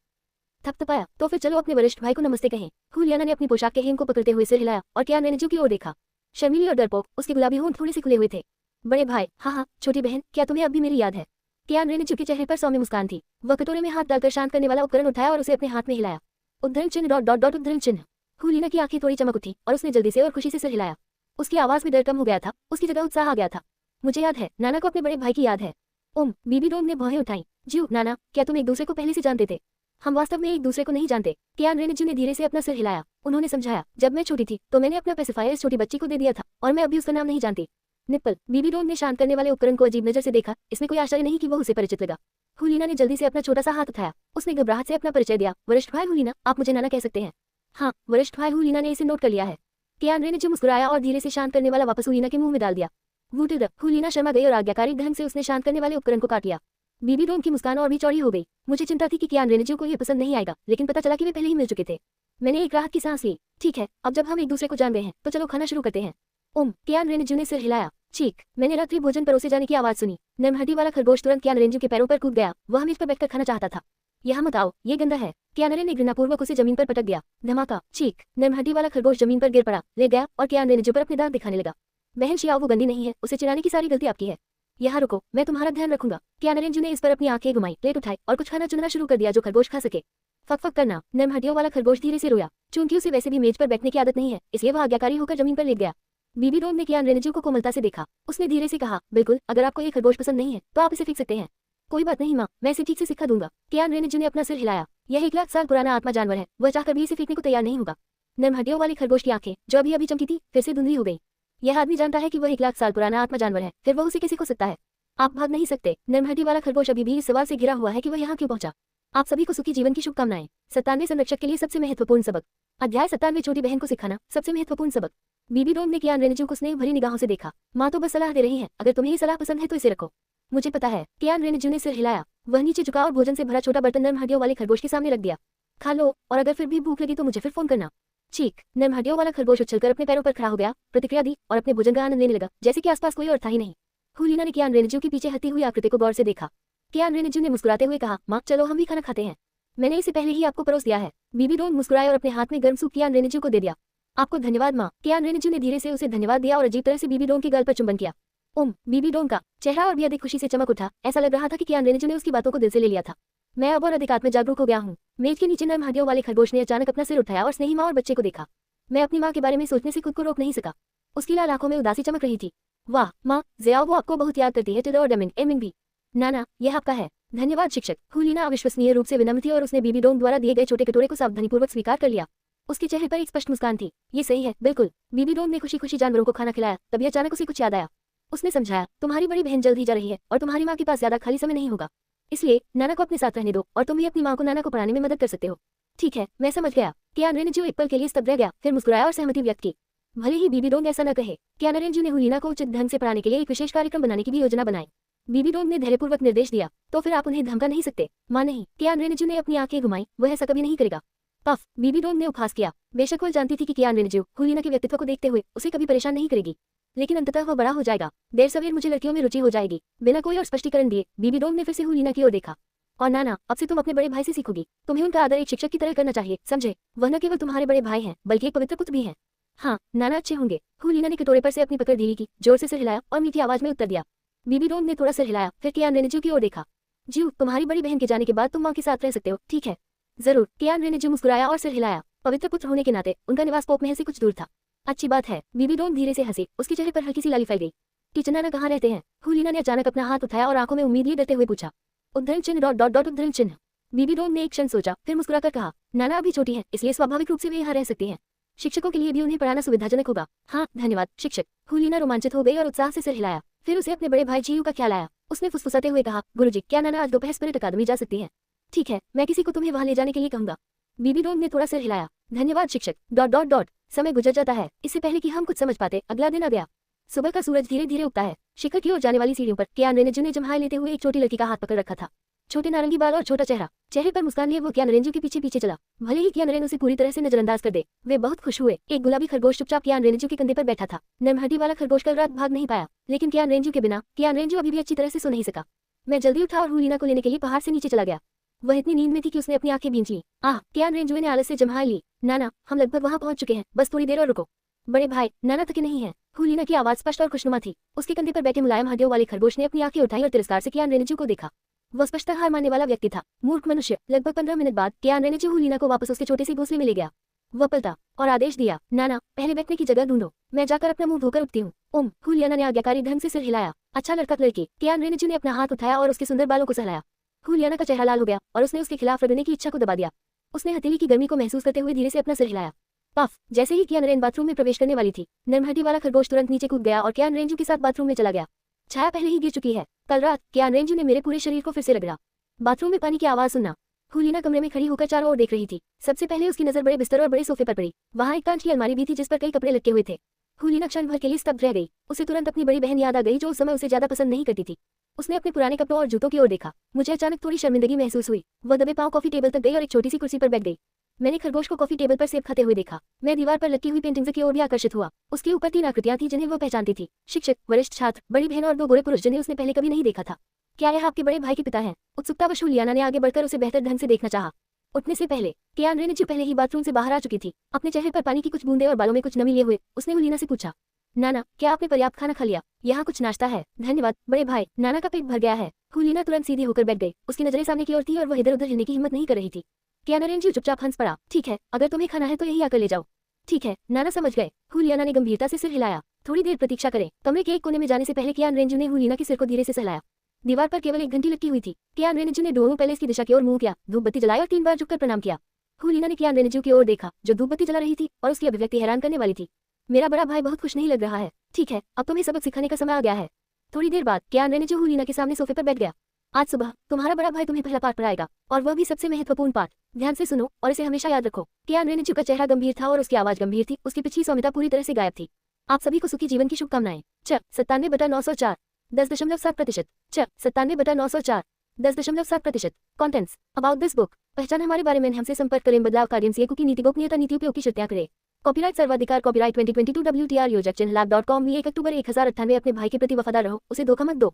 थपथपाया। तो फिर चलो अपने वरिष्ठ भाई को नमस्ते कहें। हुलियाना ने अपनी पोशाक के हेम को पकड़ते हुए सिर हिलाया और कियान रेनेजू की ओर देखा। शर्मीली और डरपोक, उसके गुलाबी होंठ थोड़े से खुले हुए थे। बड़े भाई, हाँ, छोटी बहन, क्या तुम्हें अब भी मेरी याद है? कियान रेनेजू के चेहरे पर सौम्य मुस्कान थी। वह कटोरे में हाथ डालकर शांत करने वाला उपकरण उठाया और उसे अपने हाथ में हिलाया। उद्धरण चिन्ह डॉट डॉट डॉट उद्धरण चिन्ह। हुलिना की आंखें थोड़ी चमक उठी और उसने जल्दी से और खुशी से सिर हिलाया। उसकी आवाज में डर कम हो गया था, उसकी जगह उत्साह आ गया था। मुझे याद है, नाना को अपने बड़े भाई की याद है। बीबी डोंग ने भौहें उठाई। जी नाना, क्या तुम एक दूसरे को पहले से जानते थे? हम वास्तव में एक दूसरे को नहीं जानते। कियान रेनेजू ने धीरे से अपना सिर हिलाया। उन्होंने समझाया, जब मैं छोटी थी तो मैंने अपना पेसिफायर इस छोटी बच्ची को दे दिया था और मैं अभी उसका नाम नहीं जानती। निप्पल। बीबी डोंग ने शांत करने वाले उपकरण को अजीब नजर से देखा। इसमें कोई आश्चर्य नहीं कि वह उसे परिचित लगा। हुलिना ने जल्दी से अपना छोटा सा हाथ उठाया। उसने घबराहट से अपना परिचय दिया। वरिष्ठ भाई हुलिना, आप मुझे नाना कह सकते हैं। हाँ, वरिष्ठ भाई हुलिना ने इसे नोट कर लिया है। कियान रेनेजू मुस्कुराया और धीरे से शांत करने वाला वापस हुलिना के मुंह में डाल दिया। वूटेड। हुलिना शर्मा गई और आज्ञाकारी ढंग से उसने शांत करने वाले उपकरण को काट लिया। बीबी डोंग की मुस्कान और भी चौड़ी हो गई। मुझे चिंता थी कि कियान रेनेजू को यह पसंद नहीं आएगा, लेकिन पता चला कि वे पहले ही मिल चुके थे। मैंने एक राहत की सांस ली। ठीक है, अब जब हम एक दूसरे को जान गए हैं तो चलो खाना शुरू करते हैं। कियान रेनेजू ने सिर हिलाया। चीख! मैंने रात्रि भोजन परोसे जाने की आवाज सुनी। नरमहड्डी वाला खरगोश तुरंत कियान रेनेजू के पैरों पर कूद गया। वह मेज पर बैठकर खाना चाहता था। यहाँ मत आओ, ये गंदा है। कियान ने घृणापूर्वक उसे जमीन पर पटक दिया। धमाका! चीख! नरमहड्डी वाला खरगोश जमीन पर गिर पड़ा, ले गया और कियान रेनेजू पर अपने दांत दिखाने लगा। बहन शियाओ, वो गंदी नहीं है, उसे चिढ़ाने की सारी गलती आपकी है। यहाँ रुको, मैं तुम्हारा ध्यान रखूंगा। कियान रेनेजू ने इस पर अपनी आंखें घुमाई, प्लेट उठाई और कुछ खाना चुनना शुरू कर दिया जो खरगोश खा सके। फक फक करना। नरमहड्डियों वाला खरगोश धीरे से रोया। चूंकि उसे वैसे भी मेज पर बैठने की आदत नहीं है, इसलिए वह आज्ञाकारी होकर जमीन पर लेट गया। बीबी डोंग ने कियान रेनेजू को कोमलता से देखा। उसने धीरे से कहा, बिल्कुल, अगर आपको ये खरगोश पसंद नहीं है तो आप इसे फेंक सकते हैं। कोई बात नहीं माँ, मैं इसे ठीक से सिखा दूंगा। कियान रेनेजू ने अपना सिर हिलाया। यह 1 लाख साल पुराना आत्मा जानवर है, वह चाहकर भी इसे फेंकने को तैयार नहीं होगा। नरमहड्डियों वाले खरगोश की आंखें जो अभी अभी चमकी थी फिर से धुंधली हो गई। यह आदमी जानता है कि वह 1 लाख साल पुराना आत्मा जानवर है, फिर वह उसे कैसे खो सकता है? आप भाग नहीं सकते। नरमहड्डी वाला खरगोश अभी भी इस सवाल से घिरा हुआ है कि वह यहाँ क्यों पहुंचा। आप सभी को सुखी जीवन की शुभकामनाएं। 97वें संरक्षक के लिए सबसे महत्वपूर्ण सबक। अध्याय 97, छोटी बहन को सिखाना, सबसे महत्वपूर्ण सबक। बीबी डोंग ने कियान रेनेजू को स्नेह भरी निगाहों से देखा। माँ तो बस सलाह दे रही है, अगर तुम्हें ये सलाह पसंद है तो इसे रखो। मुझे पता है। कियान रेनेजू ने सिर हिलाया। वह नीचे झुका और भोजन से भरा छोटा बर्तन नरमहड्डियों वाले खरगोश के सामने रख दिया। खा लो, और अगर फिर भी भूख लगी तो मुझे फिर फोन करना। चीख! नरमहड्डियों वाला खरगोश उछलकर अपने पैरों पर खड़ा हो गया, प्रतिक्रिया दी और अपने भोजन का आनंद लेने लगा जैसे कि आसपास कोई और था ही नहीं। हुलिना ने कियान रेनेजू के पीछे हटती हुई आकृति को गौर से देखा। कियान रेनेजू ने मुस्कुराते हुए कहा, माँ चलो हम भी खाना खाते हैं, मैंने इसे पहले ही आपको परोस दिया है। बीबी डोंग मुस्कुराए और अपने हाथ में गर्म सूप कियान रेनेजू को दे दिया। आपको धन्यवाद माँ। कियान रेनेजू ने धीरे से उसे धन्यवाद दिया और अजीब तरह से बीबी डोंग के गाल पर चुंबन किया। बीबी डोंग का चेहरा और भी अधिक खुशी से चमक उठा। ऐसा लग रहा था कि कियान रेनेजू ने उसकी बातों को दिल से ले लिया था। मैं अब और अधिक आत्म जागरूक हो गया हूँ। मेज के नीचे नरमहड्डियों वाले खरगोश ने अचानक अपना सिर उठाया और स्नेही माँ और बच्चे को देखा। मैं अपनी माँ के बारे में सोचने से खुद को रोक नहीं सका। उसकी लाल आंखों में उदासी चमक रही थी। वाह माँ, ज़ियाओ वो आपको बहुत याद करती है। टिडो और डमिंग एमिंग भी। नाना, यह आपका है। धन्यवाद शिक्षक। हुलिना अविश्वसनीय रूप से विनम्र थी और उसने बीबी डोंग द्वारा दिए गए छोटे कटोरे को सावधानीपूर्वक स्वीकार कर लिया। उसके चेहरे पर एक स्पष्ट मुस्कान थी। ये सही है, बिल्कुल। बीबी डोंग ने खुशी खुशी जानवरों को खाना खिलाया। तभी अचानक उसे कुछ याद आया। उसने समझाया, तुम्हारी बड़ी बहन जल्द ही जा रही है और तुम्हारी माँ के पास ज्यादा खाली समय नहीं होगा, इसलिए नाना को अपने साथ रहने दो और तुम भी अपनी माँ को नाना को पढ़ाने में मदद कर सकते हो। ठीक है, मैं समझ गया। कियान रेनजू एक पल के लिए स्तब्ध रह गया, फिर मुस्कुराया और सहमति व्यक्त की। भले ही बीबी डोंग ऐसा न कहे, कियान रेनजू ने हुलीना को उचित ढंग से पढ़ाने के लिए एक विशेष कार्यक्रम बनाने की भी योजना बनाई। बीबी डोंग ने धैर्यपूर्वक निर्देश दिया, तो फिर आप उन्हें धमका नहीं सकते। माँ नहीं। कियान रेनजू ने अपनी आंखें घुमाई, वह ऐसा कभी नहीं करेगा। पफ, बीबी डोंग ने उपहास किया। बेशक वह जानती थी कि कियान रेनजू हुलीना के व्यक्तित्व को देखते हुए उसे कभी परेशान नहीं करेगी, लेकिन अंततः वह बड़ा हो जाएगा। देर सवेर मुझे लड़कियों में रुचि हो जाएगी। बिना कोई और स्पष्टीकरण दिए बीबी डोंग ने फिर से हुलीना की ओर देखा। और नाना, अब से तुम अपने बड़े भाई से सीखोगी। तुम्हें उनका आदर एक शिक्षक की तरह करना चाहिए, समझे? वह न केवल तुम्हारे बड़े भाई हैं, बल्कि एक पवित्र पुत्र भी हैं। हाँ, नाना अच्छे होंगे। हुलीना ने कटोरे पर से अपनी पकड़ ढीली की, जोर से सिर हिलाया और मीठी आवाज में उत्तर दिया। बीबी डोंग ने थोड़ा सिर हिलाया, फिर कियान रेनजू की ओर देखा। जीव, तुम्हारी बड़ी बहन के जाने के बाद तुम माँ के साथ रह सकते हो, ठीक है? जरूर। कियान रेनजू मुस्कुराया और सिर हिलाया। पवित्र पुत्र होने के नाते उनका निवास पोप महल से कुछ दूर था। अच्छी बात है। बीबी डोंग धीरे से हंसी, उसके चेहरे पर हल्की सी लाली फैल गई। किचन नाना कहाँ रहते हैं? हुलीना ने अचानक अपना हाथ उठाया और आंखों में उम्मीद लिए डरते हुए पूछा। उद्धरण चिन्ह डॉट डॉट डॉट उद्धरण चिन्ह। बीबी डोंग ने एक क्षण सोचा, फिर मुस्कुराकर कहा, नाना अभी छोटी है, इसलिए स्वाभाविक रूप से वे यहाँ रह सकती हैं। शिक्षकों के लिए भी उन्हें पढ़ाना सुविधाजनक होगा। हाँ, धन्यवाद शिक्षक। हुलीना रोमांचित हो गई और उत्साह से सिर हिलाया। फिर उसे अपने बड़े भाई जीयू का ख्याल आया। उसने फुसफुसाते हुए कहा, गुरुजी, क्या नाना आज दोपहर स्पिरिट अकादमी जा सकती है? ठीक है, मैं किसी को तुम्हें वहां ले जाने के लिए कहूंगा। बीबी डोंग ने थोड़ा सिर हिलाया। धन्यवाद शिक्षक। Dot dot dot. समय गुजर जाता है, इससे पहले कि हम कुछ समझ पाते अगला दिन आ गया। सुबह का सूरज धीरे धीरे उगता है। शिखर की ओर जाने वाली सीढ़ियों पर कियान रेनजू ने जम्हाई लेते हुए एक छोटी लड़की का हाथ पकड़ रखा था। छोटे नारंगी बाल और छोटा चेहरा, चेहरे पर मुस्कान लिए वो कियान रेनजू के पीछे पीछे चला। भले ही कियान रेन उसे पूरी तरह से नजरअंदाज कर दे, वे बहुत खुश हुए। एक गुलाबी खरगोश चुपचाप कियान रेनजू के कंधे पर बैठा था। नरमहटी वाला खरगोश कल रात भाग नहीं पाया, लेकिन कियान रेनजू के बिना कियान रेनजू अभी भी अच्छी तरह से सो नहीं सका। मैं जल्दी उठा और हुलीना को लेने के लिए पहाड़ से नीचे चला गया। वह इतनी नींद में थी कि उसने अपनी आंखें भींच ली। आह, कियान रेनजू ने आलस से जम्हाई ली। नाना, हम लगभग वहां पहुंच चुके हैं, बस थोड़ी देर और रुको। बड़े भाई, नाना थके नहीं है। हुलीना की आवाज स्पष्ट और खुशनुमा थी। उसके कंधे पर बैठे मुलायम हड्डियों वाले खरगोश ने अपनी आंखें उठाई और तिरस्कार से कियान रेनजू को देखा। वह स्पष्ट हार मानने वाला व्यक्ति था। मूर्ख मनुष्य। लगभग 15 मिनट बाद कियान रेनजू हुलीना को वापस उसके छोटे से घोंसले में ले गया। वह पलटा और आदेश दिया, नाना, पहले बैठने की जगह ढूंढो, मैं जाकर अपना मुंह धोकर उठती हूँ। ओम। हुलीना ने आज्ञाकारी ढंग से सिर हिलाया। अच्छा लड़का लड़की। कियान रेनजू ने अपना हाथ उठाया और उसके सुंदर बालों को सहलाया। हुलीना का चेहरा लाल हो गया और उसने उसके खिलाफ रगड़ने की इच्छा को दबा दिया। उसने हथेली की गर्मी को महसूस करते हुए धीरे से अपना सिर हिलाया। पफ। जैसे ही कियान रेन बाथरूम में प्रवेश करने वाली थी, नरमहटी वाला खरगोश तुरंत नीचे कूद गया और कियान रेनजू के साथ बाथरूम में चला गया। छाया पहले ही गिर चुकी है। कल रात कियान रेनजू ने मेरे पूरे शरीर को फिर से रगड़ा। बाथरूम में पानी की आवाज सुनना। हुलीना कमरे में खड़ी होकर चारों ओर देख रही थी। सबसे पहले उसकी नजर बड़े बिस्तर और बड़े सोफे पर पड़ी। वहां एक कांच की अलमारी भी थी जिस पर कई कपड़े लटके हुए थे। हुलीना क्षण भर के लिए स्तब्ध रह गई। उसे तुरंत अपनी बड़ी बहन याद आ गई जो उस समय उसे ज्यादा पसंद नहीं करती थी। उसने अपने पुराने कपड़ों और जूतों की ओर देखा। मुझे अचानक थोड़ी शर्मिंदगी महसूस हुई। वह दबे पांव कॉफी टेबल तक गई और एक छोटी सी कुर्सी पर बैठ गई। मैंने खरगोश को कॉफी टेबल पर सेब खाते हुए देखा। मैं दीवार पर लटकी हुई पेंटिंग्स की ओर भी आकर्षित हुआ। उसके ऊपर 3 आकृतियां थी जिन्हें वह पहचानती थी। शिक्षक, वरिष्ठ छात्र, बड़ी बहन और 2 गोरे पुरुष जिन्हें उसने पहले कभी नहीं देखा था। क्या यह आपके बड़े भाई के पिता हैं? उत्सुकतावश हुलियाना ने आगे बढ़कर उसे बेहतर ढंग से देखना चाहा। उठने से पहले कियान रेनजू पहले ही बाथरूम से बाहर आ चुकी थी। अपने चेहरे पर पानी की कुछ बूंदे और बालों में कुछ नमी लिए हुए उसने हुलीना से पूछा, नाना, क्या आपने पर्याप्त खाना खा लिया? यहाँ कुछ नाश्ता है। धन्यवाद बड़े भाई, नाना का पेट भर गया है। हुलीना तुरंत सीधी होकर बैठ गई। उसकी नजरें सामने की ओर थी और वह इधर उधर हिलने की हिम्मत नहीं कर रही थी। कियान रेनजू चुपचाप हंस पड़ा। ठीक है, अगर तुम्हें खाना है तो यही आकर ले जाओ। ठीक है, नाना समझ गए। हुलियाना ने गंभीरता से सिर हिलाया। थोड़ी देर प्रतीक्षा करें। कमरे के एक कोने में जाने से पहले कियान रेनजू ने हुलीना के सिर को धीरे से सहलाया। दीवार पर केवल एक घंटी लटकी हुई थी। कियान रेनजू ने डोमो पैलेस की दिशा की ओर मुंह किया, धूप बत्ती जलाई और 3 बार झुककर प्रणाम किया। हुलीना ने कियान रेनजू की ओर देखा जो धूप बत्ती जला रही थी और उसकी अभिव्यक्ति हैरान करने वाली थी। मेरा बड़ा भाई बहुत खुश नहीं लग रहा है। ठीक है, अब तुम्हें सबक सिखाने का समय आ गया है। थोड़ी देर बाद कियान रेनजू हुलीना के सामने सोफे पर बैठ गया। आज सुबह तुम्हारा बड़ा भाई तुम्हें पहला पाठ पढ़ाएगा और वह भी सबसे महत्वपूर्ण पाठ। ध्यान से सुनो और इसे हमेशा याद रखो। कियान रेनजू का चेहरा गंभीर था और उसकी आवाज गंभीर थी। उसकी पिछली सौम्यता पूरी तरह से गायब थी। आप सभी को सुखी जीवन की शुभकामनाएं। 97/904 10.7%। 97/904 10.7%। Contents about this book. पहचान हमारे बारे में हमसे संपर्क करें। बदलाव कार्य MCA की नीति गोपनीयता नीति उपयोग की शर्तें करें। कॉपीराइट सर्वाधिकार कॉपीराइट 2022 WTR योजक चिन्ह lab.com 1 अक्टूबर 1098। अपने भाई के प्रति वफादार रहो, उसे धोखा मत दो।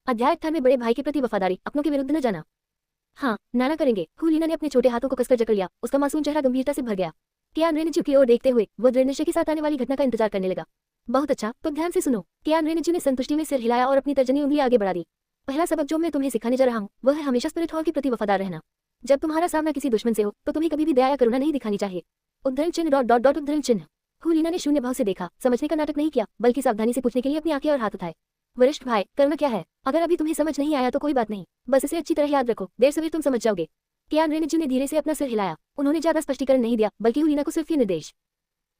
अध्याय 98 बड़े भाई के प्रति वफादारी, अपनों के विरुद्ध न जाना। हाँ, नाना करेंगे। हुलीना ने अपने छोटे हाथों को कसकर जकड़ लिया। उसका मासूम चेहरा गंभीरता से भर गया। कियान रेनजू की ओर देखते हुए वो दृढ़ निश्चय के साथ आने वाली घटना का इंतजार करने लगा। बहुत अच्छा, तो ध्यान से सुनो। कियान रेनजू ने संतुष्टि में सिर हिलाया और अपनी तर्जनी उंगली आगे बढ़ा दी। पहला सबक जो मैं तुम्हें सिखाने जा रहा हूँ वह है हमेशा स्पिरिट हॉल के प्रति वफादार रहना। जब तुम्हारा सामना किसी दुश्मन से हो तो तुम्हें कभी भी दया या करुणा नहीं दिखानी चाहिए। उद्धरण चिन्ह डॉट डॉट डॉट उद्धरण चिन्ह। हुलीना ने शून्य भाव से देखा, समझने का नाटक नहीं किया, बल्कि सावधानी से पूछने के लिए अपनी आंखें और हाथ उठाए। वरिष्ठ भाई, करुणा क्या है? अगर अभी तुम्हें समझ नहीं आया तो कोई बात नहीं, बस इसे अच्छी तरह याद रखो, देर सवेर तुम समझ जाओगे। कियान रेनिजू ने धीरे से अपना सिर हिलाया। उन्होंने ज्यादा स्पष्टीकरण नहीं दिया, बल्कि हुलियाना को सिर्फ ये निर्देश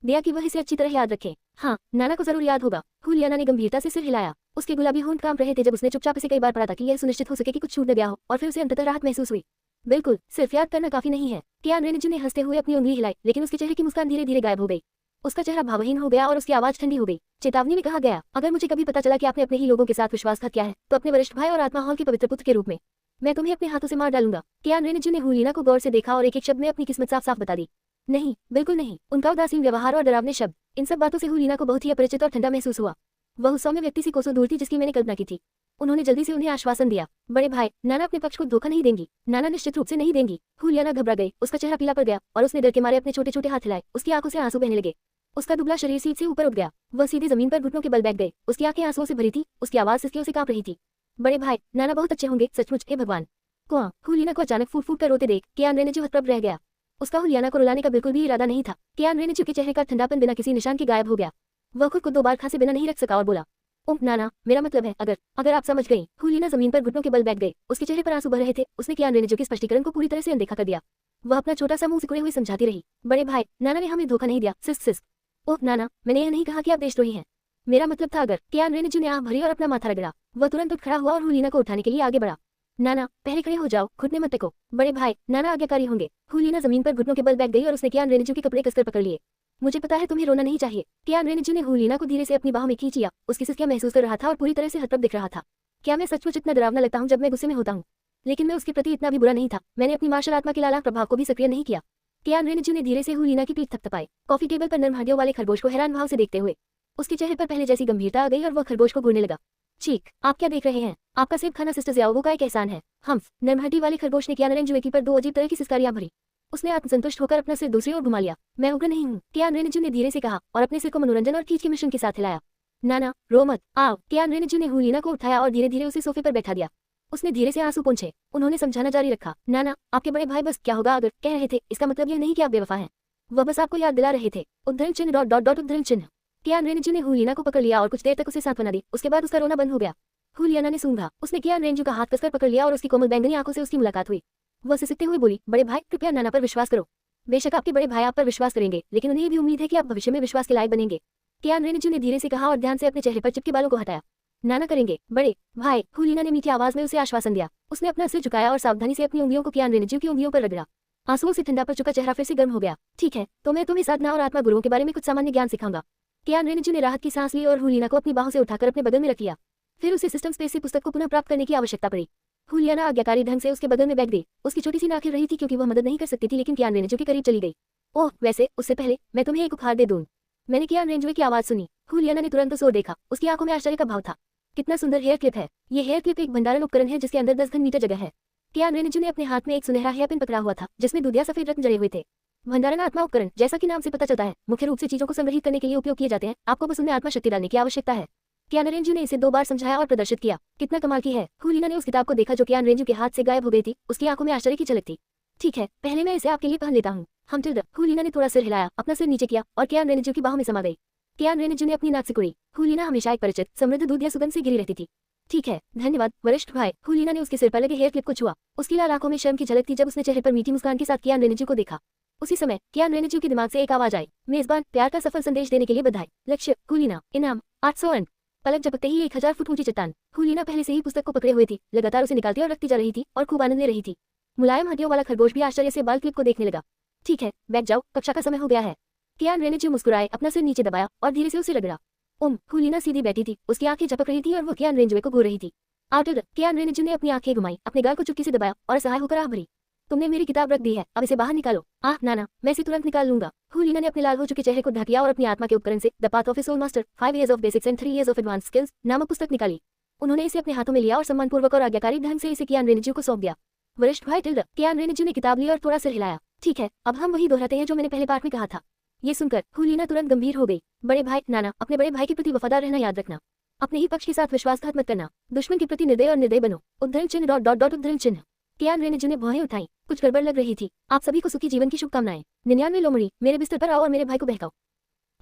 दिया कि वह इसे अच्छी तरह याद रखे। हाँ, नाना को जरूर याद होगा। हुलियाना ने गंभीरता से सिर हिलाया। उसके गुलाबी होंठ काम रहे थे जब उसने चुपचाप से कई बार पढ़ा था कि यह सुनिश्चित हो सके कि कुछ छूट न गया हो, और फिर उसे अंततः राहत महसूस हुई। बिल्कुल, सिर्फ याद करना काफी नहीं है। कियान रेनिजू ने हंसते हुए अपनी उंगली हिलाई, लेकिन उसके चेहरे की मुस्कान धीरे धीरे गायब हो गई। उसका चेहरा भावहीन हो गया और उसकी आवाज ठंडी हो गई। चेतावनी में कहा गया, अगर मुझे कभी पता चला कि आपने अपने ही लोगों के साथ विश्वासघात किया है, तो अपने वरिष्ठ भाई और आत्मा हॉल के पवित्र पुत्र के रूप में मैं तुम्हें अपने हाथों से मार डालूंगा। कियान रेनिजू ने हुलियाना को गौर से देखा और एक एक शब्द में अपनी किस्मत साफ साफ बता दी। नहीं, बिल्कुल नहीं। उनका उदासीन व्यवहार और डरावने शब्द, इन सब बातों से हुलियाना को बहुत ही अपरिचित और ठंडा महसूस हुआ। वह उस सौम्य व्यक्ति से कोसों दूर थी जिसकी मैंने कल्पना की थी। उन्होंने जल्दी से उन्हें आश्वासन दिया, बड़े भाई, नाना अपने पक्ष को धोखा नहीं देंगी। नाना निश्चित रूप से नहीं देंगी। हुलियाना घबरा गई, उसका चेहरा पीला पड़ गया और उसने डर के मारे अपने छोटे छोटे हाथ हिलाए। उसकी आंखों से आंसू बहने लगे। उसका दुबला शरीर सीट से ऊपर उठ गया। वह सीधे जमीन पर घुटनों के बल बैठ गए। उसकी आंखें आंसुओं से भरी थी। उसकी आवाज सिसकियों से कांप रही थी। बड़े भाई, नाना बहुत अच्छे होंगे, सचमुच, हे भगवान। कुआं, हुलियाना को अचानक फूट फूट कर रोते देख कियान रेनिजू हतप्रभ रह गया। उसका हुलियाना को रुलाने का बिल्कुल भी इरादा नहीं था। कियान रेनिजू के चेहरे का ठंडापन बिना किसी निशान के गायब हो गया। वह खुद को 2 बार खांसे बिना नहीं रख सका और बोला, ओह नाना, मेरा मतलब है, अगर आप समझ गई। हुलियाना जमीन पर घुटनों के बल बैठ गई। उसके चेहरे पर आंसू बह रहे थे। उसने कियान रेनिजू के स्पष्टीकरण को पूरी तरह से अनदेखा कर दिया। वह अपना छोटा सा मुंह सिकुड़े हुए समझाती रही, बड़े भाई, नाना ने हमें धोखा नहीं दिया, सिस्क। ओह नाना, मैंने यह नहीं कहा कि आप देशद्रोही हैं। मेरा मतलब था अगर। कियान रेनिजू ने आंख भरी और अपना माथा रगड़ा। वह तुरंत उठ खड़ा हुआ और हुलियाना को उठाने के लिए आगे बढ़ा। नाना, पहले खड़े हो जाओ, घुटने मत टेको। बड़े भाई, नाना आज्ञाकारी होंगे। हुलियाना जमीन पर घुटनों के बल बैठ गई और उसने कियान रेनिजू के कपड़े कसकर पकड़ लिए। मुझे पता है तुम्हें रोना नहीं चाहिए। कियान रेनिजू ने हुलियाना को धीरे से अपनी बाहों में खींच लिया। उसकी सिसकियां महसूस कर रहा था और पूरी तरह से हतप्रभ दिख रहा था। क्या मैं सचमुच इतना डरावना लगता हूँ जब मैं गुस्से में होता हूँ? लेकिन मैं उसके प्रति इतना भी बुरा नहीं था। मैंने अपनी मार्शल आत्मा के लालाक प्रभाव को भी सक्रिय नहीं किया। कियान रेनिजू ने धीरे से हुलियाना की पीठ थपथपाई, कॉफी टेबल पर नर्म हड्डियों वाले खरगोश को हैरान भाव से देखते हुए। उसके चेहरे पर पहले जैसी गंभीरता आ गई और वह खरगोश को घूरने लगा। चीक, आप क्या देख रहे हैं? आपका सिर्फ खाना सिस्टर ज़ियाओ का एक एहसान है। हम्फ, नर्म हड्डी वाले खरगोश ने कियान रेनिजू पर 2 अजीब तरह की सिसकारियां भरी। उसने आत्मसंतुष्ट होकर अपना सिर दूसरी ओर घुमा लिया। मैं उग्र नहीं हूँ, कियान रेनिजू ने धीरे से कहा और अपने सिर को मनोरंजन और खींच के मिश्रण के साथ हिलाया। नाना, रो मत, आओ। कियान रेनिजू ने हुलियाना को उठाया और धीरे धीरे उसे सोफे पर बैठा दिया। उसने धीरे से आंसू पोंछे। उन्होंने समझाना जारी रखा, नाना, आपके बड़े भाई बस क्या होगा अगर कह रहे थे, इसका मतलब यह नहीं कि आप बेवफा हैं। वह बस आपको याद दिला रहे थे। उद्धरण चिन्ह डॉट डॉट डॉट उद्धरण चिन्ह। कियान रेनिजू ने हुलियाना को पकड़ लिया और कुछ देर तक उसे सांत्वना दी। उसके बाद उसका रोना बंद हो गया। हुलियाना ने सूंघा। उसने कियान रेनिजू का हाथ कसकर पकड़ लिया और उसकी कोमल बैंगनी आंखों से उसकी मुलाकात हुई। वह सिसकते हुए बोली, बड़े भाई, कृपया नाना पर विश्वास करो। बेशक आपके बड़े भाई आप पर विश्वास करेंगे, लेकिन उन्हें भी उम्मीद है कि आप भविष्य में विश्वास के लायक बनेंगे। कियान रेनिजू ने धीरे से कहा और ध्यान से अपने चेहरे पर चिपके बालों को हटाया। नाना करेंगे, बड़े भाई। हुलियाना ने मीठी आवाज में उसे आश्वासन दिया। उसने अपना सिर झुकाया और सावधानी से अपनी उंगलियों को कियान रेनिजू की उंगलियों पर रगड़ा। आंसुओं से ठंडा पड़ चुका चेहरा फिर से गर्म हो गया। ठीक है, तो मैं तुम्हें साधना और आत्मा गुरुओं के बारे में कुछ सामान्य ज्ञान सिखाऊंगा। कियान रेनिजू ने राहत की सांस ली और हुलियाना को अपनी बाहों से उठाकर अपने बगल में रख लिया। फिर उसे सिस्टम स्पेस से पुस्तक को पुनः प्राप्त करने की आवश्यकता पड़ी। हुलियाना आज्ञाकारी ढंग से उसके बगल में बैठ गई। उसकी छोटी सी नाक हिल रही थी क्योंकि वह मदद नहीं कर सकती थी, लेकिन कियान रेनिजू के करीब चली गई। ओह, वैसे उससे पहले मैं तुम्हें एक उपहार दे दूं। मैंने कियान रेनिजू की आवाज सुनी। हुलियाना ने तुरंत उस ओर देखा। उसकी आंखों में आश्चर्य का भाव था। कितना सुंदर हेयर क्लिप है। ये हेयर क्लिप एक भंडारण उपकरण है जिसके अंदर 10 घन मीटर जगह है। कियान रेनिजू ने अपने हाथ में एक सुनहरा हेयर पिन पकड़ा हुआ था जिसमें दूधिया सफेद रत्न जड़े हुए थे। भंडारण आत्मा उपकरण, जैसा कि नाम से पता चलता है, मुख्य रूप से चीजों को संग्रहित करने के लिए उपयोग किए जाते हैं। आपको बस उनमें आत्मा शक्ति डालने की आवश्यकता है। कियान रेनिजू ने इसे 2 बार समझाया और प्रदर्शित किया। कितना कमाल की है। हुलियाना ने उस किताब को देखा जो कियान रेनिजू के हाथ से गायब हो गई थी। उसकी आंखों में आश्चर्य की झलक थी। ठीक है, पहले मैं इसे आपके लिए पहन लेता हूँ। हम टिल्ड। हुलियाना ने थोड़ा सिर हिलाया, अपना सिर नीचे किया और कियान रेनिजू की बाहों में समा गई। कियान रेनिजू ने अपनी नाक सिकुड़ी। हुलियाना हमेशा एक परिचित समृद्ध दूधिया सुगंध से घिरी रहती थी। ठीक है, धन्यवाद वरिष्ठ भाई। हुलियाना ने उसके सिर पर लगे हेयर क्लिप को छुआ। उसकी लाल आंखों में शर्म की झलक थी जब उसने चेहरे पर मीठी मुस्कान के साथ कियान रेनिजू को देखा। उसी समय कियान रेनिजू के दिमाग से एक आवाज आई, मेजबान, प्यार का सफल संदेश देने के लिए बधाई। लक्ष्य, हुलियाना, इनाम 800 अंक। पलक झपकते ही 1000 फुट ऊंची चट्टान। हुलियाना पहले से ही पुस्तक को पकड़े हुए थी, लगातार उसे निकालती और रखती जा रही थी और खूब आनंद ले रही थी। मुलायम हड्डियों वाला खरगोश भी आश्चर्य से बाल क्लिप को देखने लगा। ठीक है, बैठ जाओ, कक्षा का समय हो गया है। कियान रेनिजू मुस्कुराए, अपना सिर नीचे दबाया और धीरे से उसे रगड़ा। हुलियाना सीधी बैठी थी। उसकी आंखें झपक रही थी और वो कियान रेनिजू को घूर रही थी। आउटर, कियान रेनिजू ने अपनी आंखें घुमाई, अपने गाल को चुपके से दबाया और असहाय होकर आह भरी। तुमने मेरी किताब रख दी है, अब इसे बाहर निकालो। आह नाना, मैं इसे तुरंत निकाल लूंगा। हुलियाना ने अपने लाल हो चुके चेहरे को ढक लिया और अपनी आत्मा के उपकरण से the path of a soul master 5 years of basics and 3 years of advanced skills नामक पुस्तक निकाली। उन्होंने इसे अपने हाथों में लिया और सम्मानपूर्वक और आज्ञाकारी ढंग से इसे कियान रेनिजू को सौंप दिया। वरिष्ठ भाई टिल्ड। कियान रेनिजू ने किताब ली और थोड़ा सिर हिलाया। ठीक है, अब हम वही दोहराते हैं जो मैंने पहले पाठ में कहा था। ये सुनकर हुलियाना तुरंत गंभीर हो गई। बड़े भाई, नाना, अपने बड़े भाई के प्रति वफादार रहना याद रखना। अपने ही पक्ष के साथ विश्वासघात मत करना। दुश्मन के प्रति निर्दय और निर्दय बनो। उद्धरण चिन्ह डॉट डॉट डॉट उद्धरण चिन्ह। कियान रेनिजू ने भौहें उठाई। कुछ गड़बड़ लग रही थी। आप सभी को सुखी जीवन की शुभकामनाएं। 99 लोमड़ी, मेरे बिस्तर पर आओ और मेरे भाई को बहकाओ।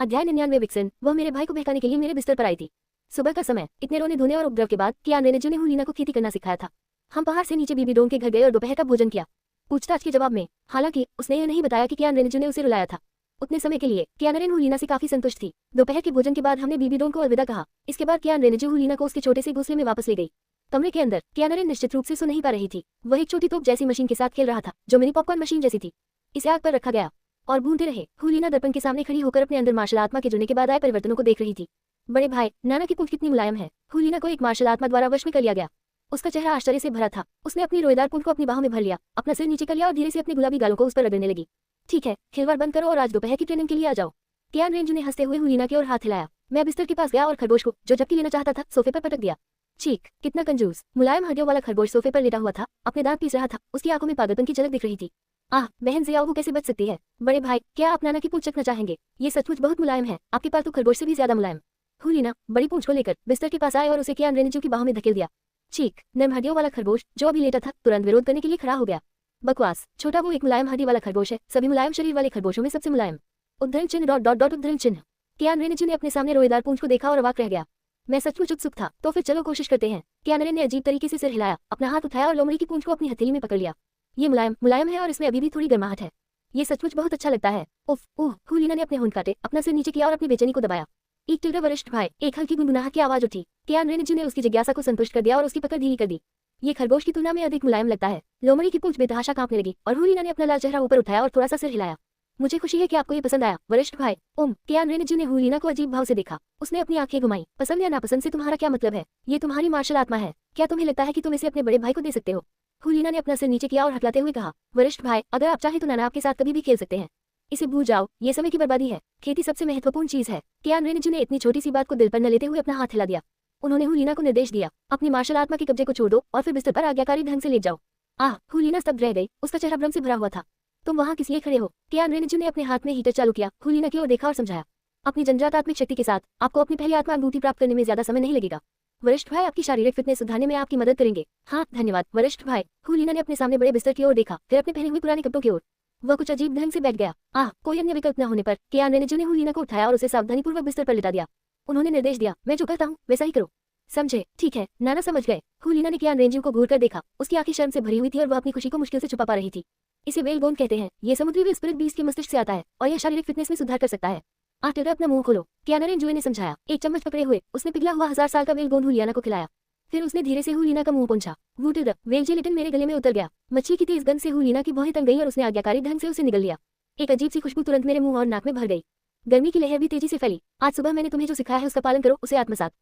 अध्याय 99 विक्सन। वह मेरे भाई को बहकाने के लिए मेरे बिस्तर पर आई थी। सुबह का समय। इतने रोने धोने और उपद्रव के बाद कियान रेनिजू ने हुलियाना को खेती करना सिखाया था। हम पहाड़ से नीचे बीबी डोंग के घर गए और दोपहर का भोजन किया। पूछताछ के जवाब में हालांकि उसने यह नहीं बताया कि कियान रेनिजू ने उसे रुलाया था। उतने समय के लिए कियान रेन हुलीना से काफी संतुष्ट थी। दोपहर के भोजन के बाद हमने बीबी डोंग को अलविदा कहा। इसके बाद कियान रेनिजू हुलीना को उसके छोटे से घोंसले में वापस ले गई। कमरे के अंदर कियान रेन निश्चित रूप से सो नहीं पा रही थी। वह एक छोटी तोप जैसी मशीन के साथ खेल रहा था जो मिनी पॉपकॉर्न मशीन जैसी थी। इसे आग पर रखा गया और भूनते रहे। हुलीना दर्पण के सामने खड़ी होकर अपने अंदर मार्शल आत्मा के जुड़ने के बाद आए परिवर्तनों को देख रही थी। बड़े भाई, नाना की पूंछ कितनी मुलायम है। हुलीना को एक मार्शल आत्मा द्वारा वश में कर लिया गया। उसका चेहरा आश्चर्य से भरा था। उसने अपनी रोएदार पूंछ को अपनी बाहों में भर लिया, अपना सिर नीचे कर लिया और धीरे से अपने गुलाबी गालों को उस पर रगड़ने लगी। ठीक है, खिलवाड़ बंद करो और आज दोपहर की ट्रेनिंग के लिए आ जाओ। कियान रेंजू ने हंसते हुए हुलीना की ओर हाथ हिलाया। मैं बिस्तर के पास गया और खरगोश को, जो झपकी लेना चाहता था, सोफे पर पटक दिया। चीख, कितना कंजूस। मुलायम हड्डियों वाला खरगोश सोफे पर लेटा हुआ था, अपने दांत पीस रहा था। उसकी आंखों में पागलपन की झलक दिख रही थी। आह बहन जियाओ, वो कैसे बच सकती है। बड़े भाई, क्या आप नाना की पूंछ चखना चाहेंगे? ये सचमुच बहुत मुलायम है, आपके पास तो खरगोश से भी ज्यादा मुलायम। हुलीना बड़ी पूंछ को लेकर बिस्तर के पास आए और उसे कियान रेंजू की बाहों में धकेल दिया। चीख, नर्म हड्डियों वाला खरगोश जो अभी लेटा था तुरंत विरोध करने के लिए खड़ा हो गया। बकवास, छोटा वो एक मुलायम हड्डी वाला खरगोश है, सभी मुलायम शरीर वाले खरगोशों में सबसे मुलायम। उद्धरण चिन्ह डॉट डॉट डॉट उद्धरण चिन्ह। कियान रेंजू ने अपने सामने रोएदार पूंछ को देखा और अवाक रह गया। मैं सचमुच उत्सुक था, तो फिर चलो कोशिश करते हैं। कियान रेन ने अजीब तरीके से सिर हिलाया, अपना हाथ उठाया और लोमड़ी की पूंछ को अपनी हथेली में पकड़ लिया। ये मुलायम मुलायम है और इसमें अभी भी थोड़ी गर्माहट है। ये सचमुच बहुत अच्छा लगता है। उफ ओह, हुलीना ने अपने होंठ काटे, अपना सिर नीचे किया और अपनी बेचैनी को दबाया। एक टिल्डा वरिष्ठ भाई, एक हल्की गुनगुनाहट की आवाज उठी। कियान रेंजू ने उसकी जिज्ञासा को संतुष्ट कर दिया और उसकी पकड़ ढीली कर दी। ये खरगोश की तुलना में अधिक मुलायम लगता है। लोमड़ी की पूंछ बेतहाशा कांपने लगी और हुलीना ने अपना लाल चेहरा ऊपर उठाया और थोड़ा सा सिर हिलाया। मुझे खुशी है कि आपको ये पसंद आया, वरिष्ठ भाई। कियान रेंजू ने हुलीना को अजीब भाव से देखा। उसने अपनी आंखें घुमाई। पसंद या नापसंद से तुम्हारा क्या मतलब है? ये तुम्हारी मार्शल आत्मा है, क्या तुम्हें लगता है कि तुम इसे अपने बड़े भाई को दे सकते हो? हुलीना ने अपना सिर नीचे किया और हकलाते हुए कहा, वरिष्ठ भाई, अगर आप चाहे तो नाना आपके साथ कभी भी खेल सकते हैं। इसे भूल जाओ, ये समय की बर्बादी है। खेती सबसे महत्वपूर्ण चीज है। कियान रेंजू ने इतनी छोटी सी बात को दिल पर न लेते हुए अपना हाथ हिला दिया। उन्होंने हुलीना को निर्देश दिया, अपनी मार्शल आत्मा के कब्जे को छोड़ दो और फिर बिस्तर पर आज्ञाकारी ढंग से लेट जाओ। आह, हुलीना स्तब्ध रह गई। उसका चेहरा भ्रम से भरा हुआ था। तुम वहाँ किस लिए खड़े हो? कियान रेंजू ने अपने हाथ में हीटर चालू किया, हुलीना की ओर देखा और समझाया, अपनी जन्मजात आत्मिक शक्ति के साथ आपको अपनी पहली आत्मा अनुभूति प्राप्त करने में ज्यादा समय नहीं लगेगा। वरिष्ठ भाई आपकी शारीरिक फिटनेस सुधारने में आपकी मदद करेंगे। हाँ धन्यवाद वरिष्ठ भाई। हुलीना ने अपने सामने बड़े बिस्तर की ओर देखा, फिर अपने पहने हुए पुराने कपड़ों की ओर। वह कुछ अजीब ढंग से बैठ गया। आह, कोई अन्य विकल्प न होने पर कियान रेंजू ने हुलीना को उठाया और उसे सावधानीपूर्वक बिस्तर पर लिटा दिया। उन्होंने निर्देश दिया, मैं जो कहता हूँ वैसा ही करो। समझे? ठीक है, नाना समझ गए। हुलीना ने कियान रेंजू को घूरकर देखा। उसकी आंखें शर्म से भरी हुई थी और वह अपनी खुशी को मुश्किल से छुपा पा रही थी। इसे वेल बोन कहते हैं। ये समुद्री वे स्पिरिट बीस्ट के मस्तिष्क से आता है और यह शारीरिक फिटनेस में सुधार कर सकता है। आखिर अपना मुंह खोलो, कियान रेंजू ने समझाया। एक चम्मच पकड़े हुए उसने पिघला हुआ 1000 साल का वेल बोन हुलियाना को खिलाया। फिर उसने धीरे से हुलीना का मुंह पोंछा। वूटेड वेल जेलेटिन मेरे गले में उतर गया। मच्छी की तेज गंध से हुलीना की भौहें तंग गई और उसने आज्ञाकारी ढंग से उसे निगल लिया। एक अजीब सी खुशबू तुरंत मेरे मुंह और नाक में भर गई। गर्मी की लहर भी तेजी से फैली। आज सुबह मैंने तुम्हें जो सिखाया है उसका पालन करो, उसे आत्मसात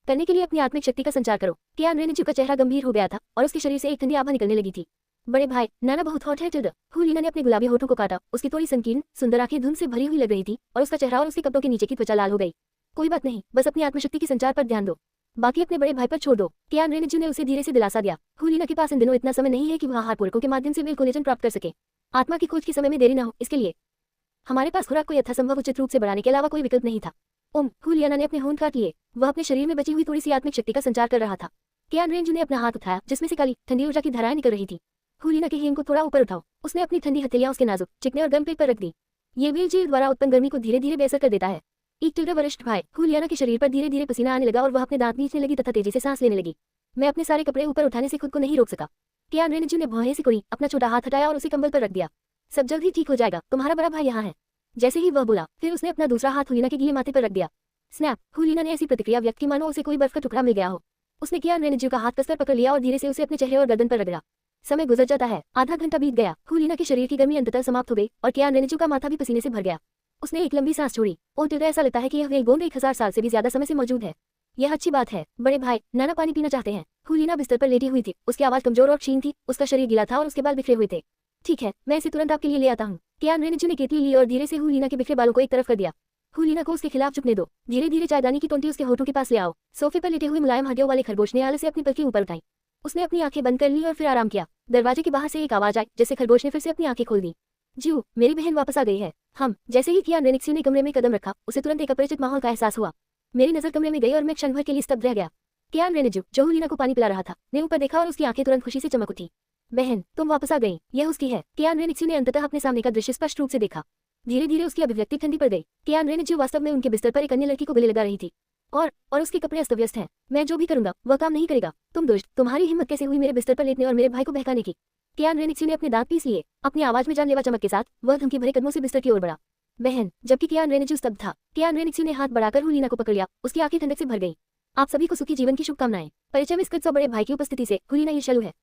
करने के लिए अपनी आत्मिक शक्ति का संचार करो। कियान रेंजू का चेहरा गंभीर हो गया था और उसके शरीर से एक ठंडी आभा निकलने लगी थी। बड़े भाई, नाना बहुत हॉट है। टिल्डा, हुलीना ने अपने गुलाबी होठों को काटा। उसकी थोड़ी संकीर्ण सुंदर आंखें धुंध से भरी हुई लग रही थी और उसका चेहरा और उसके कपड़ों के नीचे की त्वचा लाल हो गई। कोई बात नहीं, बस अपनी आत्मशक्ति के संचार पर ध्यान दो, बाकी अपने बड़े भाई पर छोड़ दो। कियान रेंजू ने उसे धीरे से दिलासा दिया। हुलीना के पास इन दिनों इतना समय नहीं है कि वह आहार पूरकों के माध्यम से वेल कोलेजन प्राप्त कर सके। आत्मा की खोज के समय में देरी न हो, इसके लिए हमारे पास खुराक को यथासंभव उचित रूप से बढ़ाने के अलावा कोई विकल्प नहीं था। हुलियाना ने अपने होंठ काट लिए। वह अपने शरीर में बची हुई थोड़ी सी आत्मिक शक्ति का संचार कर रहा था। कियान रेंजू ने अपना हाथ उठाया जिसमें से काली ठंडी ऊर्जा की धाराएं निकल रही थी। हुलियाना के हिम को थोड़ा ऊपर उठाओ। उसने अपनी ठंडी हथेलियां उसके नाजुक चिकने और गर्म पेट पर रख दी। ये व्हील जेल द्वारा उत्पन्न गर्मी को धीरे धीरे बेअसर कर देता है। एक टिल्डा वरिष्ठ भाई, हुलियाना के शरीर पर धीरे धीरे पसीना आने लगा और वह अपने दांत नीचने लगी तथा तेजी से सांस लेने लगी। मैं अपने सारे कपड़े ऊपर उठाने से खुद को नहीं रोक सका। कियान रेंजू ने भौहें सिकुड़ी, अपना छोटा हाथ हटाया और उसे कंबल पर रख दिया। सब जल्द ही ठीक हो जाएगा, तुम्हारा बड़ा भाई यहाँ है। जैसे ही वह बोला, फिर उसने अपना दूसरा हाथ हुलियाना के गीले माथे पर रख दिया। स्नैप, हुलियाना ने ऐसी प्रतिक्रिया व्यक्त की मानो उसे कोई बर्फ का टुकड़ा मिल गया हो। उसने कियान रेंजू का हाथ कसकर पकड़ लिया और धीरे से उसे अपने चेहरे और गर्दन पर रगड़ा। समय गुजर जाता है। आधा घंटा बीत गया। हुलियाना के शरीर की गर्मी अंततः समाप्त हो गई और कियान रेंजू का माथा भी पसीने से भर गया। उसने एक लंबी सांस छोड़ी। ओ टिल्डा, ऐसा लगता है कि यह वेल बोन 1000 साल से भी ज्यादा समय से मौजूद है। यह अच्छी बात है। बड़े भाई, नाना पानी पीना चाहते हैं। हुलियाना बिस्तर पर लेटी हुई थी। उसकी आवाज कमजोर और क्षीण थी। उसका शरीर गीला था और उसके बाल बिखरे हुए थे। ठीक है, मैं इसे तुरंत आपके लिए ले आता हूँ। कियान रेंजू ने केतली ली और धीरे से हुलियाना के बिखरे बालों को एक तरफ कर दिया। हुलियाना को उसके खिलाफ झुकने दो। धीरे धीरे चायदानी की टोंटी उसके होठों के पास ले आओ। सोफे पर लेटे हुए मुलायम हड्डियों वाले खरगोश ने आलस से अपनी पलकें ऊपर उठाई। उसने अपनी आंखें बंद कर ली और फिर आराम किया। दरवाजे के बाहर से एक आवाज आई जिससे खरगोश ने फिर से अपनी आंखें खोल दी। जीव, मेरी बहन वापस आ गई है। हम जैसे ही कियान रेनिक्सी ने कमरे में कदम रखा, उसे तुरंत एक अपरिचित माहौल का एहसास हुआ। मेरी नजर कमरे में गई और मैं क्षण भर के लिए स्तब्ध रह गया। कियान रेनिजू, जो हुलियाना को पानी पिला रहा था, ने ऊपर देखा और उसकी आंखें तुरंत खुशी से चमक उठी। बहन, तुम वापस आ गई, यह उसकी है। कियान रेनिक्सी ने अंततः अपने सामने का दृश्य स्पष्ट रूप से देखा। धीरे धीरे उसकी अभिव्यक्ति ठंडी पड़ गई। कियान रेनिजू वास्तव में उनके बिस्तर पर एक अन्य लड़की को गले लगा रही थी और उसके कपड़े अस्त व्यस्त हैं। मैं जो भी करूंगा वह काम नहीं करेगा। तुम दुष्ट, तुम्हारी हिम्मत कैसे हुई मेरे बिस्तर पर लेटने और मेरे भाई को बहकाने की? कियान रेनिक्स्यू ने अपने दांत पीस लिए। अपनी आवाज में जानलेवा चमक के साथ वह धमकी भरे कदमों से बिस्तर की ओर बढ़ा। बहन। जबकि कियान रेनिक्स्यू स्तब्ध था, कियान रेनिक्स्यू ने हाथ बढ़ाकर हुलीना को पकड़ लिया। उसकी आंखें ठंडक से भर गईं। आप सभी को सुखी जीवन की शुभकामनाएं। परिचय में स्कृत बड़े भाई की उपस्थिति से हुलीना ईर्ष्यालु है।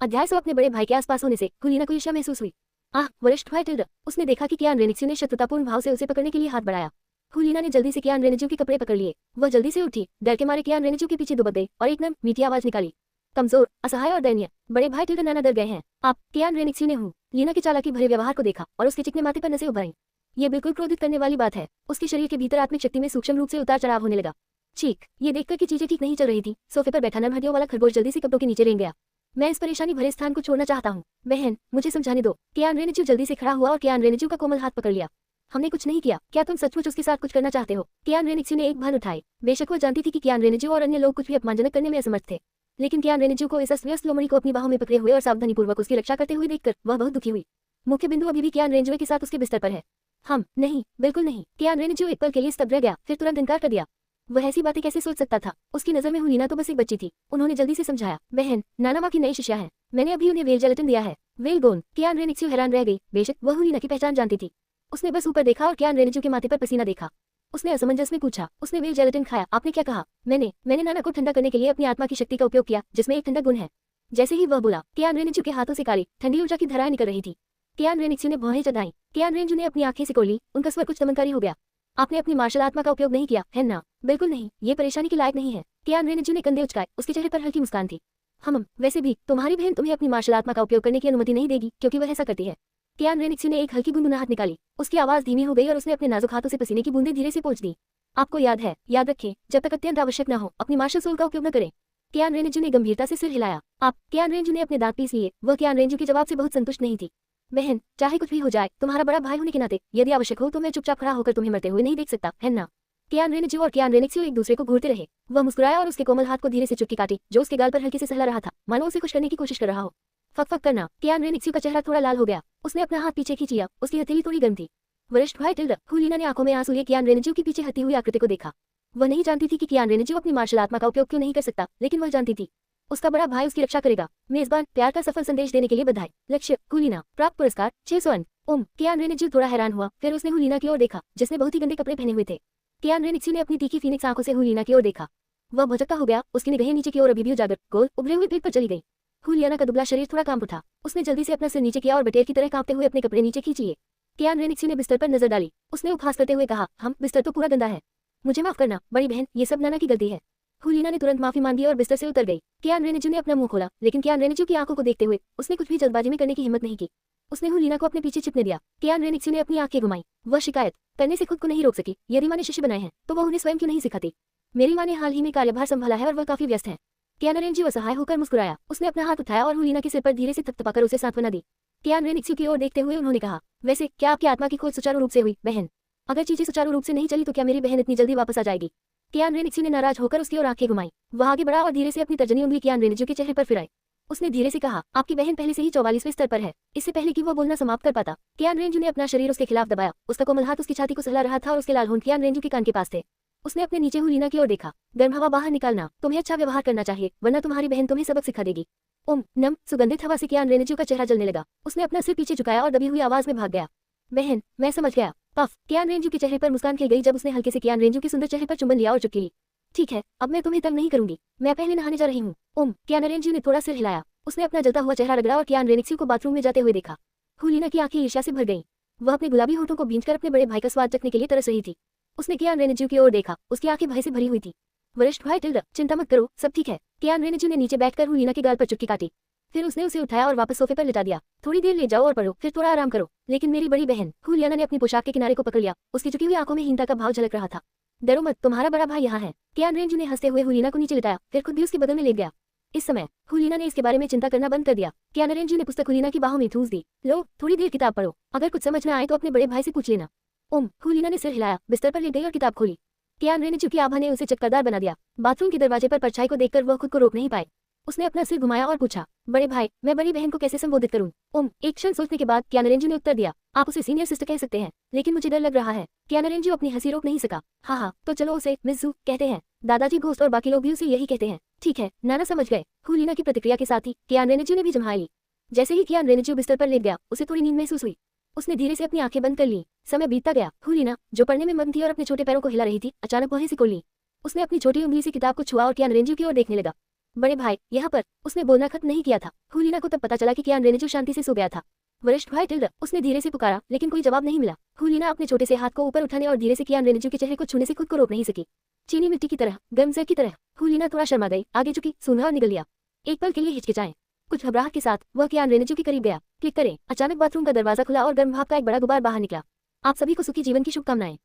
अध्याय 100 अपने बड़े भाई के आसपास होने से हुलीना को ईर्ष्या महसूस हुई। आह वरिष्ठ भाई टिल्डा। उसने देखा कि कियान रेनिक्स्यू ने शत्रुतापूर्ण भाव से उसे पकड़ने के लिए हाथ बढ़ाया। हुलीना ने जल्दी से कियान रेनिक्स्यू के कपड़े पकड़ लिए। वह जल्दी से उठी, डर के मारे कियान रेनिक्स्यू के पीछे दुबक गई और एक नम मीठी आवाज निकाली। कमजोर, असहाय और दयनीय। बड़े भाई टिल्डा नाना डर गए हैं। आप। कियान रेनिक्स्यू ने लीना के चालाकी भरे व्यवहार को देखा और उसके चिकने माथे पर नसें उभर आईं। ये बिल्कुल क्रोधित करने वाली बात है। उसके शरीर के भीतर आत्मिक शक्ति में सूक्ष्म रूप से उतार चढ़ाव होने लगा। चीख। ये देखकर कि चीजें ठीक नहीं चल रही थी, सोफे पर बैठा नम हड्डियों वाला खरगोश जल्दी से कपड़ों के नीचे रेंग गया। मैं इस परेशानी भरे स्थान को छोड़ना चाहता हूँ। बहन, मुझे समझाने दो। कियान रेनिक्स्यू जल्दी से खड़ा हुआ और कियान रेनिक्स्यू का कोमल हाथ पकड़ लिया। हमने कुछ नहीं किया। क्या तुम सचमुच उसके साथ कुछ करना चाहते हो? कियान रेनिक्स्यू ने एक भान उठाए। बेशक वह जानती थी कि कियान रेनिक्स्यू और अन्य लोग कुछ भी अपमानजनक करने में असमर्थ थे, लेकिन कियान रेनिक्स्यू को इस अस्त-व्यस्त लोमड़ी को अपनी बाहों में पकड़े हुए और सावधानीपूर्वक उसकी रक्षा करते हुए देखकर वह बहुत दुखी हुई। मुख्य बिंदु अभी भी कियान रेनिक्स्यू के साथ उसके बिस्तर पर है। हम नहीं, बिल्कुल नहीं। कियान रेनिक्स्यू एक पल के लिए स्तब्ध रह गया, फिर तुरंत इनकार कर दिया। वह ऐसी बातें कैसे सोच सकता था? उसकी नजर में हुलीना तो बस एक बच्ची थी। उन्होंने जल्दी से समझाया। बहन, नाना माँ की नई शिष्या है। मैंने अभी उन्हें वेल जेलेटिन दिया है। वेल गोन। कियान रेनिक्स्यू हैरान रह गई। बेशक वह हुलीना की पहचान जानती थी। उसने बस ऊपर देखा और कियान रेनिक्स्यू के माथे पर पसीना देखा। उसने असमंजस में पूछा। उसने वेल जेलेटिन खाया? आपने क्या कहा? मैंने नाना को ठंडा करने के लिए अपनी आत्मा की शक्ति का उपयोग किया, जिसमें एक ठंडक गुण है। जैसे ही वह बोला, कियान रेनिक्स्यू के हाथों से काली ठंडी ऊर्जा की धाराएं निकल रही थी। कियान रेनिक्स्यू ने भौहें चढ़ाई। कियान रेनिक्स्यू ने अपनी आंखें सिकोड़ ली। उनका स्वर कुछ दमनकारी हो गया। आपने अपनी मार्शल आत्मा का उपयोग नहीं किया है ना? बिल्कुल नहीं, ये परेशानी के लायक नहीं है। कियान रेनिक्स्यू ने कंधे उचकाए। उसके चेहरे पर हल्की मुस्कान थी। हम वैसे भी तुम्हारी बहन तुम्हें अपनी मार्शल आत्मा का उपयोग करने की अनुमति नहीं देगी, क्योंकि वह ऐसा करती है। कियान रेनिक्स्यू ने एक हल्की गुनगुनाहट निकाली। उसकी आवाज धीमी हो गई और उसने अपने नाजुक हाथों से पसीने की बूंदें धीरे से पोंछ दी। आपको याद है, याद रखें, जब तक अत्यंत आवश्यक न हो अपनी मार्शल सोल का उपयोग न करें। कियान रेनिक्स्यू ने गंभीरता से सिर हिलाया। आप। कियान रेनिक्स्यू ने अपने दांत पीस लिए। वह कियान रेनिक्स्यू के जवाब से बहुत संतुष्ट नहीं थी। बहन, चाहे कुछ भी हो जाए, तुम्हारा बड़ा भाई होने के नाते यदि आवश्यक हो तो मैं चुपचाप खड़ा होकर तुम्हें मरते हुए नहीं देख सकता, है ना? कियान रेनिक्स्यू और कियान रेनिक्स्यू एक दूसरे को घूरते रहे। वह मुस्कुराया और उसके कोमल हाथ को धीरे से चुटकी काटी, जो उसके गाल पर हल्के से सहला रहा था, मानो उसे खुश करने की कोशिश कर रहा हो। फक करना। कियान रेनिक्स्यू का चेहरा थोड़ा लाल हो गया। उसने अपना हाथ पीछे खींच लिया। उसकी हथेली थोड़ी गर्म थी। वरिष्ठ भाई टिल्डा। हुलीना ने आंखों में आंसू लिए कियान रेनिक्स्यू की पीछे हटी हुई आकृति को देखा। वह नहीं जानती थी कि कियान रेनिक्स्यू अपनी मार्शल आत्मा का उपयोग क्यों नहीं कर सकता, लेकिन वह जानती थी उसका बड़ा भाई उसकी रक्षा करेगा। मेजबान, प्यार का सफल संदेश देने के लिए बधाई। लक्ष्य, हुलीना। प्राप्त पुरस्कार 600 अंक। कियान रेनिक्स्यू थोड़ा हैरान हुआ, फिर उसने हुलीना की ओर देखा, जिसने बहुत ही गंदे कपड़े पहने हुए थे। कियान रेनिक्स्यू ने अपनी तीखी फीनिक्स आंखों से हुलीना की ओर देखा। वह भौचक्का हो गया। उसकी निगाहें नीचे की ओर अभी भी उजागर, गोल उभरे हुए पेट पर चली गई। हुलियाना का दुबला शरीर थोड़ा कांप उठा। उसने जल्दी से अपना सिर नीचे किया और बटेर की तरह कांपते हुए अपने कपड़े नीचे खींच लिए। कियान रेनिक्स्यू ने बिस्तर पर नजर डाली। उसने उपहास करते हुए कहा, हम बिस्तर तो पूरा गंदा है। मुझे माफ करना बड़ी बहन, ये सब नाना की गलती है। हुलीना ने तुरंत माफी मांगी और बिस्तर से उतर गई। कियान रेनिक्स्यू ने अपना मुंह खोला, लेकिन कियान रेनिक्स्यू की आंखों को देखते हुए उसने कुछ भी जल्दबाजी में करने की हिम्मत नहीं की। उसने हुलीना को अपने पीछे छिपने दिया। कियान रेनिक्स्यू ने अपनी आंखें घुमाई। वह शिकायत करने से खुद को नहीं रोक सकी। यदि माँ ने शिष्य बनाए हैं तो वह उन्हें स्वयं क्यों नहीं सिखाती? मेरी माँ ने हाल ही में कार्यभार संभाला है और वह काफी व्यस्त है। कियान रेनिक्स्यू असहाय होकर मुस्कुराया। उसने अपना हाथ उठाया और हुलीना के सिर पर धीरे से थपथपाकर उसे सांत्वना दी। कियान रेनिक्स्यू की ओर देखते हुए उन्होंने कहा, वैसे क्या आपकी आत्मा की खोज सुचारू रूप से हुई बहन? अगर चीजें सुचारू रूप से नहीं चली तो क्या मेरी बहन इतनी जल्दी वापस आ जाएगी? कियान रेनिक्स्यू ने नाराज होकर उसकी ओर आंखें घुमाई। वह आगे बढ़ा और धीरे से अपनी तर्जनी उंगली कियान रेनिक्स्यू के चेहरे पर फिराई। उसने धीरे से कहा, आपकी बहन पहले से ही 44वें स्तर पर है। इससे पहले कि वह बोलना समाप्त कर पाता, कियान रेनिक्स्यू ने अपना शरीर उसके खिलाफ दबाया। उसका कोमल हाथ उसकी छाती को सहला रहा था और उसके लाल होंठ कियान रेनिक्स्यू के कान के पास थे। उसने अपने नीचे हुलीना की ओर देखा। गर्म हवा बाहर निकालना, तुम्हें अच्छा व्यवहार करना चाहिए, वरना तुम्हारी बहन तुम्हें सबक सिखा देगी। नम सुगंधित हवा से कियान रेनिक्स्यू का चेहरा जलने लगा। उसने अपना सिर पीछे झुकाया और दबी हुई आवाज में भाग गया। बहन, मैं समझ गया। पफ। कियान रेनिक्स्यू के चेहरे पर मुस्कान खिल गई जब उसने हल्के से कियान रेनिक्स्यू के सुंदर चेहरे पर चुंबन लिया और चुपकी ली। ठीक है, अब मैं तुम्हें तंग नहीं करूंगी, मैं पहले नहाने जा रही हूँ। कियान रेनिक्स्यू ने थोड़ा सिर हिलाया। उसने अपना जलता हुआ चेहरा रगड़ा और कियान रेनिक्स्यू को बाथरूम में जाते हुए देखा। हुलीना की आंखें ईर्ष्या से भर गईं। वह अपने गुलाबी होठों को भींचकर अपने बड़े भाई का स्वाद चखने के लिए तरस रही थी। उसने कियान रेनिक्स्यू की ओर देखा। उसकी आंखें भय से भरी हुई थी। वरिष्ठ भाई टिल्डा, चिंता मत करो, सब ठीक है। कियान रेनिक्स्यू ने नीचे बैठकर हुलीना के गाल पर चुटकी काटी। फिर उसने उसे उठाया और वापस सोफे पर लिटा दिया। थोड़ी देर ले जाओ और पढ़ो, फिर थोड़ा आराम करो। लेकिन मेरी बड़ी बहन, हुलियाना ने अपनी पोशाक के किनारे को पकड़ लिया। उसकी झुकी हुई आंखों में हीनता का भाव झलक रहा था। डरो मत, तुम्हारा बड़ा भाई यहाँ है। कियान रेनिक्स्यू ने हंसते हुए हुलीना को नीचे लिटाया, फिर खुद भी उसके बगल में लेट गया। इस समय हुलीना ने इसके बारे में चिंता करना बंद कर दिया। कियान रेनिक्स्यू ने पुस्तक हुलीना की बाहों में ठूंस दी। लो, थोड़ी देर किताब पढ़ो, अगर कुछ समझ न आए तो अपने बड़े भाई से पूछ लेना। हुलीना ने सिर हिलाया, बिस्तर पर लेट गई और किताब खोली। कियान रेनिक्स्यू की आभा ने उसे चक्करदार बना दिया। बाथरूम के दरवाजे पर परछाई को देखकर वह खुद को रोक नहीं पाए। उसने अपना सिर घुमाया और पूछा, बड़े भाई, मैं बड़ी बहन को कैसे संबोधित करूं? एक क्षण सोचने के बाद कियान रेनिक्स्यू ने उत्तर दिया, आप उसे सीनियर सिस्टर कह सकते हैं, लेकिन मुझे डर लग रहा है। कियान रेनिक्स्यू अपनी हंसी रोक नहीं सका। हाँ, तो चलो उसे मिस जू कहते हैं। दादाजी घोस्ट और बाकी लोग भी उसे यही कहते हैं। ठीक है, नाना समझ गए। हुलीना की प्रतिक्रिया के साथ ही कियान रेनिक्स्यू ने भी जम्हा ली। जैसे ही कियान रेनेजू बिस्तर पर लेट गया, उसे थोड़ी नींद महसूस हुई। उसने धीरे से अपनी आंखें बंद कर ली। समय बीतता गया। हुलीना, जो पढ़ने में मग्न थी और अपने छोटे पैरों को हिला रही थी, अचानक वहीं से खोल ली। उसने अपनी छोटी उंगली से किताब को छुआ और कियान रेनेजू की ओर देखने लगा। बड़े भाई, यहाँ पर। उसने बोलना खत्म नहीं किया था। हुलीना को तब पता चला कि कियान रेनेजू शांति से सो गया था। वरिष्ठ भाई टिल्डा, उसने धीरे से पुकारा, लेकिन कोई जवाब नहीं मिला। हुलीना अपने छोटे से हाथ को ऊपर उठाने और धीरे से कियान रेनेजू के चेहरे को छूने से खुद को रोक नहीं सकी। चीनी मिट्टी की तरह, गर्म जर की तरह। हुलीना थोड़ा शर्मा गई, आगे झुकी, सूंघा और निगल लिया। एक पल के लिए हिचकिचाए। कुछ घबराहट के साथ वह कियान रेनेजू के करीब गया। क्लिक करें। अचानक बाथरूम का दरवाजा खुला और गर्म भाप का एक बड़ा गुबार बाहर निकला। आप सभी को सुखी जीवन की शुभकामनाएं।